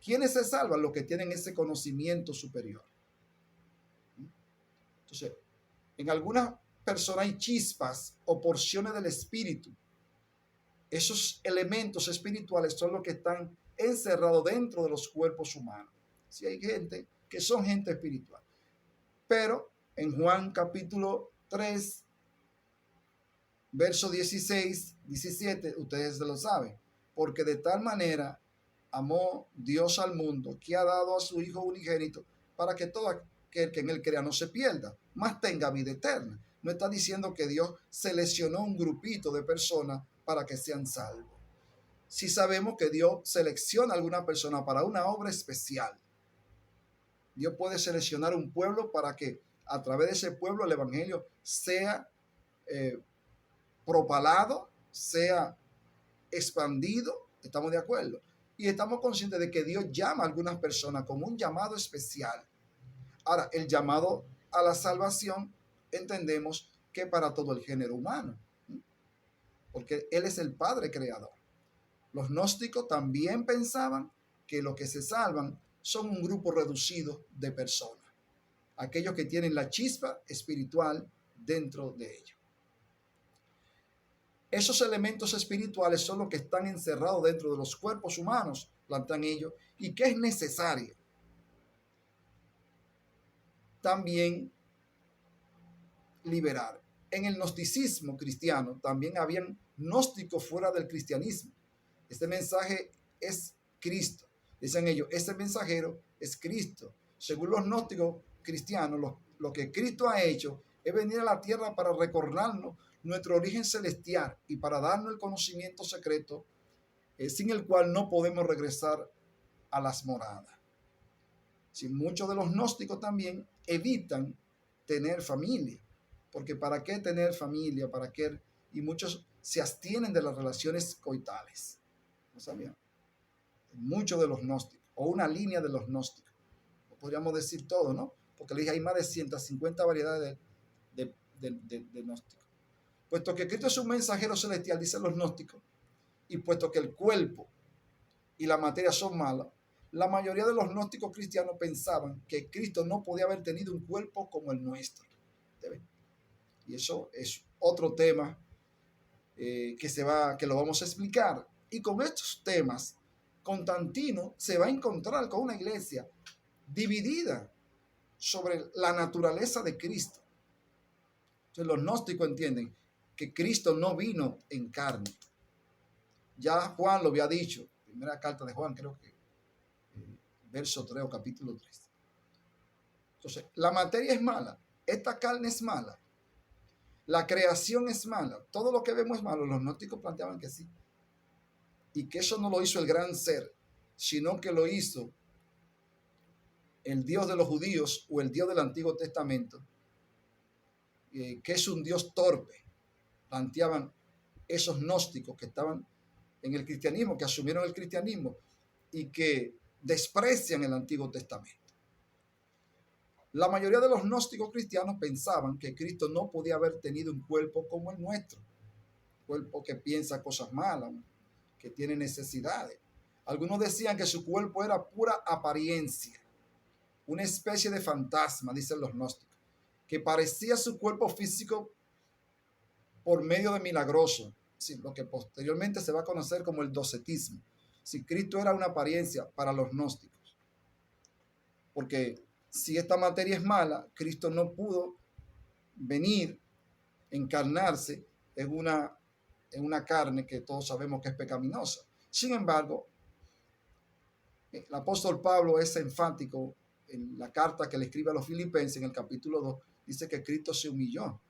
¿Quiénes se salvan? Los que tienen ese conocimiento superior. Entonces, en algunas personas hay chispas o porciones del espíritu. Esos elementos espirituales son los que están encerrados dentro de los cuerpos humanos. Si hay gente que son gente espiritual. Pero en Juan capítulo 3, verso 16, 17, ustedes lo saben. Porque de tal manera amó Dios al mundo que ha dado a su Hijo unigénito para que todo aquel que en él crea no se pierda, mas tenga vida eterna. No está diciendo que Dios seleccionó un grupito de personas para que sean salvos. Sí sabemos que Dios selecciona a alguna persona para una obra especial. Dios puede seleccionar un pueblo para que a través de ese pueblo el evangelio sea propalado, sea expandido. Estamos de acuerdo. Y estamos conscientes de que Dios llama a algunas personas con un llamado especial. Ahora, el llamado a la salvación entendemos que para todo el género humano, porque Él es el Padre creador. Los gnósticos también pensaban que los que se salvan son un grupo reducido de personas, aquellos que tienen la chispa espiritual dentro de ellos. Esos elementos espirituales son los que están encerrados dentro de los cuerpos humanos, plantean ellos, y que es necesario también liberar. En el gnosticismo cristiano también habían gnósticos fuera del cristianismo. Este mensaje es Cristo. Dicen ellos, ese mensajero es Cristo. Según los gnósticos cristianos, lo que Cristo ha hecho es venir a la tierra para recordarnos nuestro origen celestial y para darnos el conocimiento secreto sin el cual no podemos regresar a las moradas. Si muchos de los gnósticos también evitan tener familia, porque ¿para qué tener familia? ¿Para qué? Y muchos se abstienen de las relaciones coitales. ¿No sabían? Muchos de los gnósticos, o una línea de los gnósticos. Podríamos decir todo, ¿no? Porque le dije, hay más de 150 variedades de gnósticos. Puesto que Cristo es un mensajero celestial, dicen los gnósticos, y puesto que el cuerpo y la materia son malas, la mayoría de los gnósticos cristianos pensaban que Cristo no podía haber tenido un cuerpo como el nuestro. ¿Debe? Y eso es otro tema que lo vamos a explicar. Y con estos temas, Constantino se va a encontrar con una iglesia dividida sobre la naturaleza de Cristo. Entonces, los gnósticos entienden que Cristo no vino en carne. Ya Juan lo había dicho, primera carta de Juan, creo que verso 3 o capítulo 3. Entonces, la materia es mala, esta carne es mala, la creación es mala, todo lo que vemos es malo. Los gnósticos planteaban que sí, y que eso no lo hizo el gran ser, sino que lo hizo el Dios de los judíos o el Dios del Antiguo Testamento, que es un Dios torpe. Planteaban esos gnósticos que estaban en el cristianismo, que asumieron el cristianismo y que desprecian el Antiguo Testamento. La mayoría de los gnósticos cristianos pensaban que Cristo no podía haber tenido un cuerpo como el nuestro, un cuerpo que piensa cosas malas, que tiene necesidades. Algunos decían que su cuerpo era pura apariencia, una especie de fantasma, dicen los gnósticos, que parecía su cuerpo físico por medio de milagroso, sí, lo que posteriormente se va a conocer como el docetismo. Si Cristo era una apariencia para los gnósticos, porque si esta materia es mala, Cristo no pudo venir, encarnarse en una carne que todos sabemos que es pecaminosa. Sin embargo, el apóstol Pablo es enfático en la carta que le escribe a los filipenses en el capítulo 2, dice que Cristo se humilló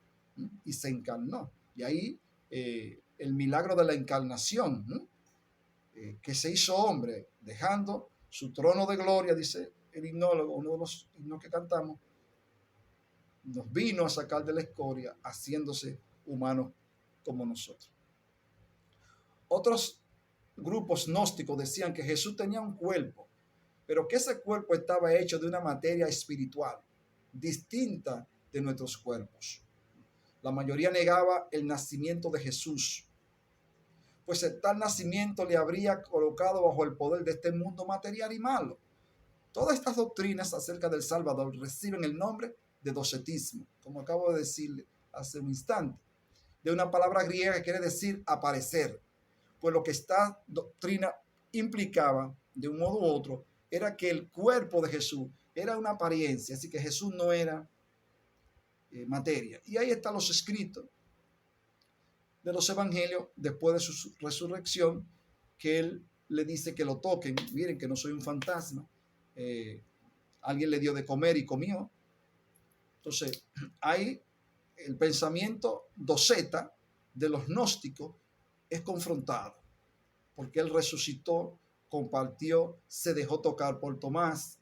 y se encarnó. Y ahí el milagro de la encarnación, que se hizo hombre, dejando su trono de gloria, dice el himnólogo, uno de los himnos que cantamos, nos vino a sacar de la escoria, haciéndose humano como nosotros. Otros grupos gnósticos decían que Jesús tenía un cuerpo, pero que ese cuerpo estaba hecho de una materia espiritual, distinta de nuestros cuerpos. La mayoría negaba el nacimiento de Jesús, pues el tal nacimiento le habría colocado bajo el poder de este mundo material y malo. Todas estas doctrinas acerca del Salvador reciben el nombre de docetismo, como acabo de decirle hace un instante, de una palabra griega que quiere decir aparecer. Pues lo que esta doctrina implicaba, de un modo u otro, era que el cuerpo de Jesús era una apariencia, así que Jesús no era materia. Y ahí están los escritos de los evangelios después de su resurrección, que él le dice que lo toquen. Miren que no soy un fantasma. Alguien le dio de comer y comió. Entonces, ahí el pensamiento doceta de los gnósticos es confrontado, porque él resucitó, compartió, se dejó tocar por Tomás,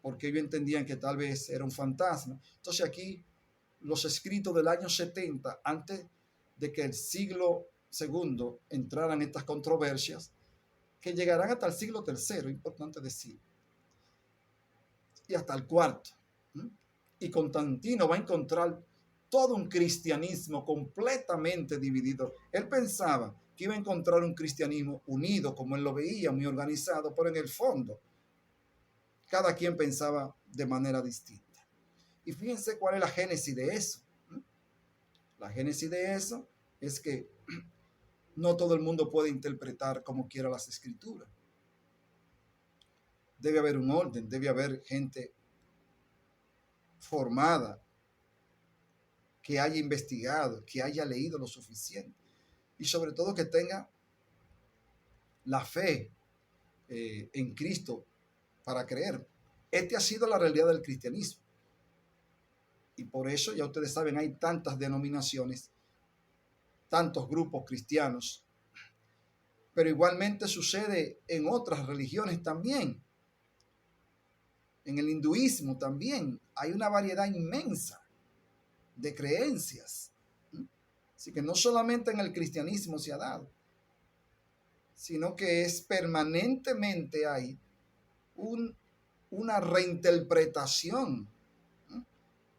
porque ellos entendían que tal vez era un fantasma. Entonces aquí los escritos del año 70, antes de que el siglo II entraran estas controversias, que llegarán hasta el siglo III, importante decir, y hasta el cuarto. Y Constantino va a encontrar todo un cristianismo completamente dividido. Él pensaba que iba a encontrar un cristianismo unido, como él lo veía, muy organizado, pero en el fondo, cada quien pensaba de manera distinta. Y fíjense cuál es la génesis de eso. La génesis de eso es que no todo el mundo puede interpretar como quiera las escrituras. Debe haber un orden, debe haber gente formada, que haya investigado, que haya leído lo suficiente y sobre todo que tenga la fe en Cristo para creer. Esta ha sido la realidad del cristianismo. Y por eso, ya ustedes saben, hay tantas denominaciones, tantos grupos cristianos, pero igualmente sucede en otras religiones también. En el hinduismo también hay una variedad inmensa de creencias. Así que no solamente en el cristianismo se ha dado, sino que es permanentemente hay una reinterpretación.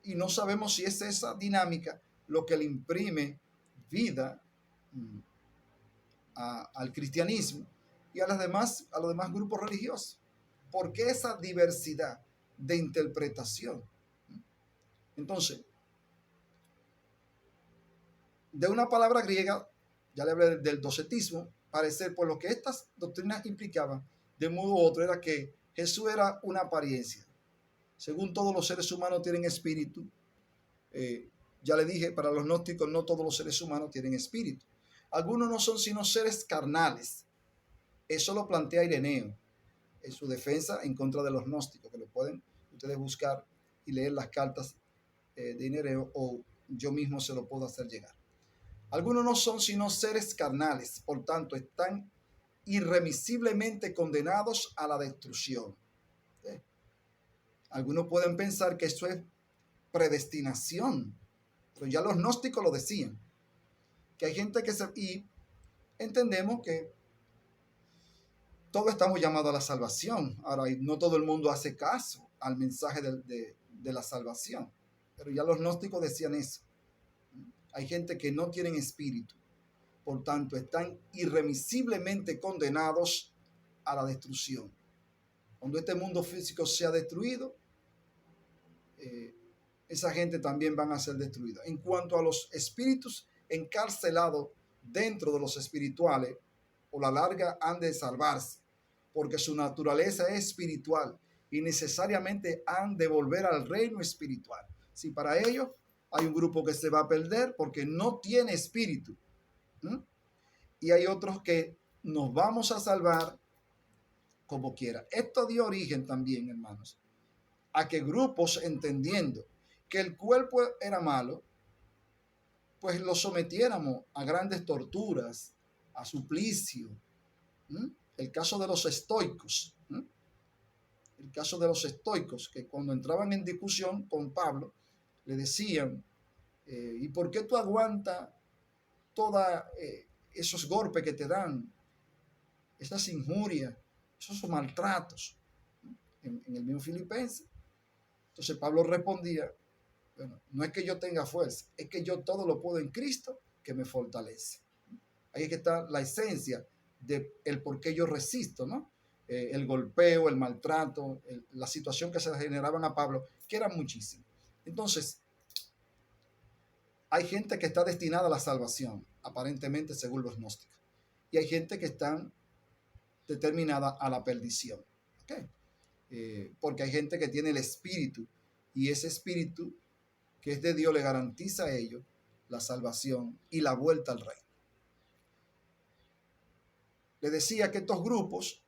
Y no sabemos si es esa dinámica lo que le imprime vida al cristianismo y a los demás grupos religiosos. ¿Por qué esa diversidad de interpretación? Entonces, de una palabra griega, ya le hablé del docetismo, parecer por lo que estas doctrinas implicaban, de modo u otro, era que Jesús era una apariencia. Según todos los seres humanos tienen espíritu, ya le dije, para los gnósticos no todos los seres humanos tienen espíritu. Algunos no son sino seres carnales. Eso lo plantea Ireneo en su defensa en contra de los gnósticos, que lo pueden ustedes buscar y leer las cartas de Ireneo, o yo mismo se lo puedo hacer llegar. Algunos no son sino seres carnales, por tanto están irremisiblemente condenados a la destrucción. Algunos pueden pensar que esto es predestinación, pero ya los gnósticos lo decían, que hay gente que y entendemos que todos estamos llamados a la salvación. Ahora, no todo el mundo hace caso al mensaje de la salvación, pero ya los gnósticos decían eso. Hay gente que no tienen espíritu, por tanto están irremisiblemente condenados a la destrucción. Cuando este mundo físico sea destruido, esa gente también van a ser destruida. En cuanto a los espíritus encarcelados dentro de los espirituales, por la larga han de salvarse, porque su naturaleza es espiritual y necesariamente han de volver al reino espiritual. Si para ellos hay un grupo que se va a perder porque no tiene espíritu, y hay otros que nos vamos a salvar como quiera. Esto dio origen también, hermanos, a que grupos, entendiendo que el cuerpo era malo, pues lo sometiéramos a grandes torturas, a suplicio. El caso de los estoicos. El caso de los estoicos, que cuando entraban en discusión con Pablo, le decían, ¿y por qué tú aguantas todos esos golpes que te dan, esas injurias, esos maltratos? En el mismo Filipenses. Entonces Pablo respondía, bueno, no es que yo tenga fuerza, es que yo todo lo puedo en Cristo que me fortalece. Ahí es que está la esencia del por qué yo resisto, ¿no? El golpeo, el maltrato, la situación que se generaban a Pablo, que eran muchísimas. Entonces, hay gente que está destinada a la salvación, aparentemente según los gnósticos, y hay gente que está determinada a la perdición. ¿Okay? Porque hay gente que tiene el espíritu, y ese espíritu que es de Dios le garantiza a ellos la salvación y la vuelta al reino. Le decía que estos grupos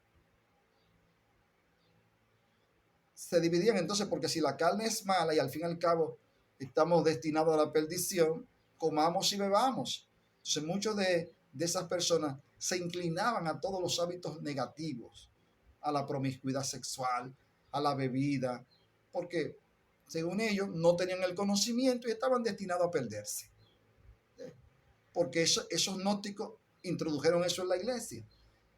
se dividían entonces porque si la carne es mala y al fin y al cabo estamos destinados a la perdición, comamos y bebamos. Entonces muchos de esas personas se inclinaban a todos los hábitos negativos, a la promiscuidad sexual, a la bebida, porque según ellos no tenían el conocimiento y estaban destinados a perderse. Porque esos gnósticos introdujeron eso en la iglesia.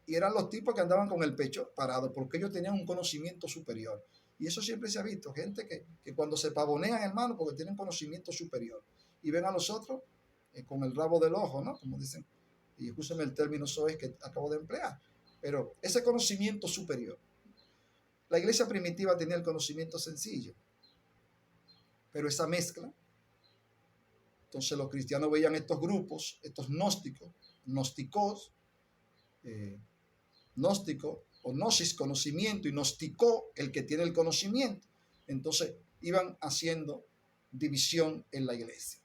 Y eran los tipos que andaban con el pecho parado, porque ellos tenían un conocimiento superior. Y eso siempre se ha visto, gente que cuando se pavonean, hermano, porque tienen conocimiento superior, y ven a los otros con el rabo del ojo, ¿no? Como dicen, y escúcheme el término soez que acabo de emplear, pero ese conocimiento superior. La iglesia primitiva tenía el conocimiento sencillo, pero esa mezcla, entonces los cristianos veían estos grupos, estos gnósticos, gnóstico o gnosis, conocimiento, y gnosticó, el que tiene el conocimiento. Entonces iban haciendo división en la iglesia.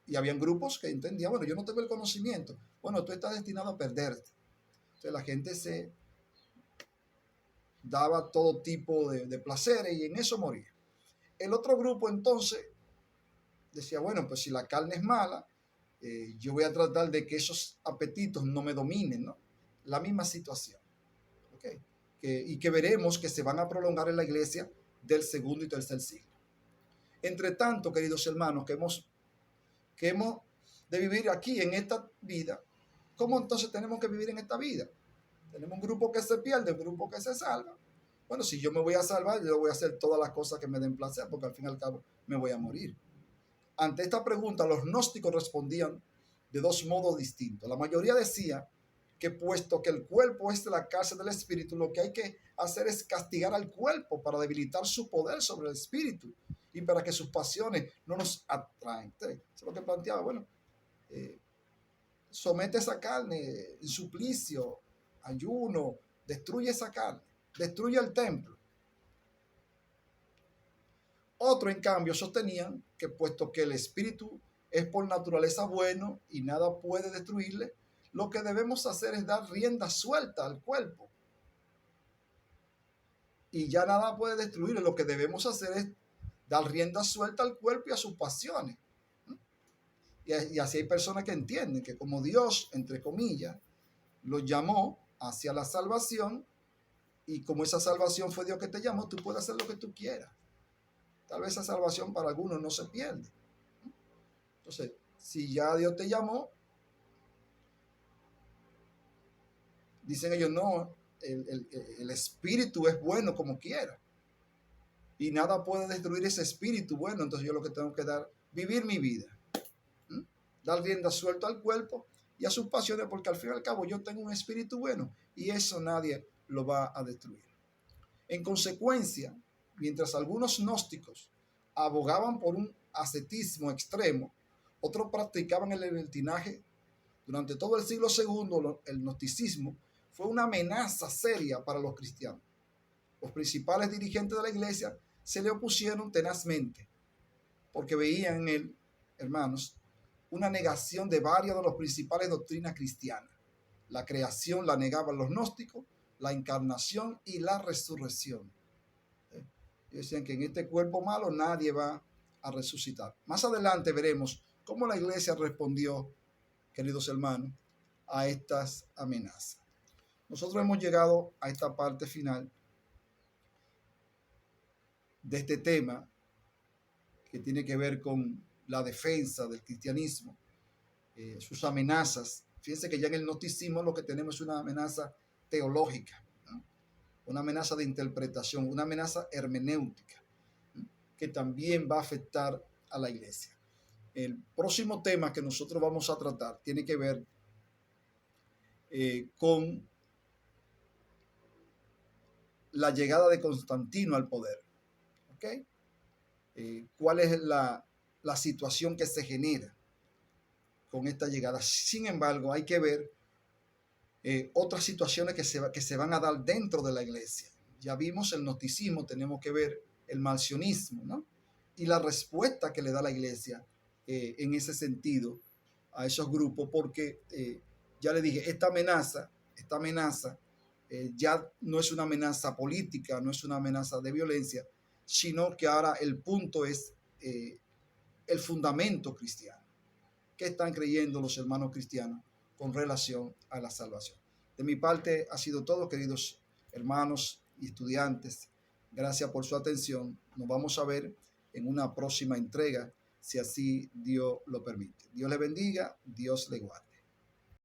Y habían grupos que entendían, bueno, yo no tengo el conocimiento. Bueno, tú estás destinado a perderte. Entonces la gente se daba todo tipo de placeres y en eso moría. El otro grupo entonces decía, bueno, pues si la carne es mala, yo voy a tratar de que esos apetitos no me dominen, ¿no? La misma situación. ¿Okay? y que veremos que se van a prolongar en la iglesia del segundo y tercer siglo. Entre tanto, queridos hermanos, que hemos de vivir aquí en esta vida, ¿cómo entonces tenemos que vivir en esta vida? Tenemos un grupo que se pierde, un grupo que se salva. Bueno, si yo me voy a salvar, yo voy a hacer todas las cosas que me den placer, porque al fin y al cabo me voy a morir. Ante esta pregunta, los gnósticos respondían de dos modos distintos. La mayoría decía que puesto que el cuerpo es la cárcel del espíritu, lo que hay que hacer es castigar al cuerpo para debilitar su poder sobre el espíritu y para que sus pasiones no nos atraen. Entonces, eso es lo que planteaba. Bueno, somete esa carne en suplicio, ayuno, destruye esa carne, destruye el templo. Otro, en cambio, sostenían que puesto que el espíritu es por naturaleza bueno y nada puede destruirle, lo que debemos hacer es dar rienda suelta al cuerpo. Y ya nada puede destruirle. Lo que debemos hacer es dar rienda suelta al cuerpo y a sus pasiones. Y así hay personas que entienden que como Dios, entre comillas, los llamó hacia la salvación, y como esa salvación fue Dios que te llamó, tú puedes hacer lo que tú quieras. Tal vez esa salvación para algunos no se pierde. Entonces, si ya Dios te llamó, dicen ellos, no, el espíritu es bueno como quiera. Y nada puede destruir ese espíritu bueno. Entonces yo lo que tengo que vivir mi vida. Dar rienda suelta al cuerpo y a sus pasiones, porque al fin y al cabo yo tengo un espíritu bueno y eso nadie lo va a destruir. En consecuencia, mientras algunos gnósticos abogaban por un ascetismo extremo, otros practicaban el libertinaje. Durante todo el siglo II, el gnosticismo fue una amenaza seria para los cristianos. Los principales dirigentes de la iglesia se le opusieron tenazmente, porque veían en él, hermanos, una negación de varias de las principales doctrinas cristianas. La creación la negaban los gnósticos, la encarnación y la resurrección. Ellos decían que en este cuerpo malo nadie va a resucitar. Más adelante veremos cómo la iglesia respondió, queridos hermanos, a estas amenazas. Nosotros hemos llegado a esta parte final de este tema que tiene que ver con la defensa del cristianismo, sus amenazas. Fíjense que ya en el gnosticismo lo que tenemos es una amenaza teológica, ¿no? Una amenaza de interpretación, una amenaza hermenéutica, ¿no? Que también va a afectar a la iglesia. El próximo tema que nosotros vamos a tratar tiene que ver con la llegada de Constantino al poder. ¿Okay? ¿Cuál es la situación que se genera con esta llegada? Sin embargo, hay que ver otras situaciones que se van a dar dentro de la iglesia. Ya vimos el gnosticismo, tenemos que ver el marcionismo, ¿no? Y la respuesta que le da la iglesia en ese sentido a esos grupos, porque ya le dije, esta amenaza ya no es una amenaza política, no es una amenaza de violencia, sino que ahora el punto es el fundamento cristiano. ¿Qué están creyendo los hermanos cristianos con relación a la salvación? De mi parte ha sido todo, queridos hermanos y estudiantes. Gracias por su atención. Nos vamos a ver en una próxima entrega, si así Dios lo permite. Dios le bendiga, Dios le guarde.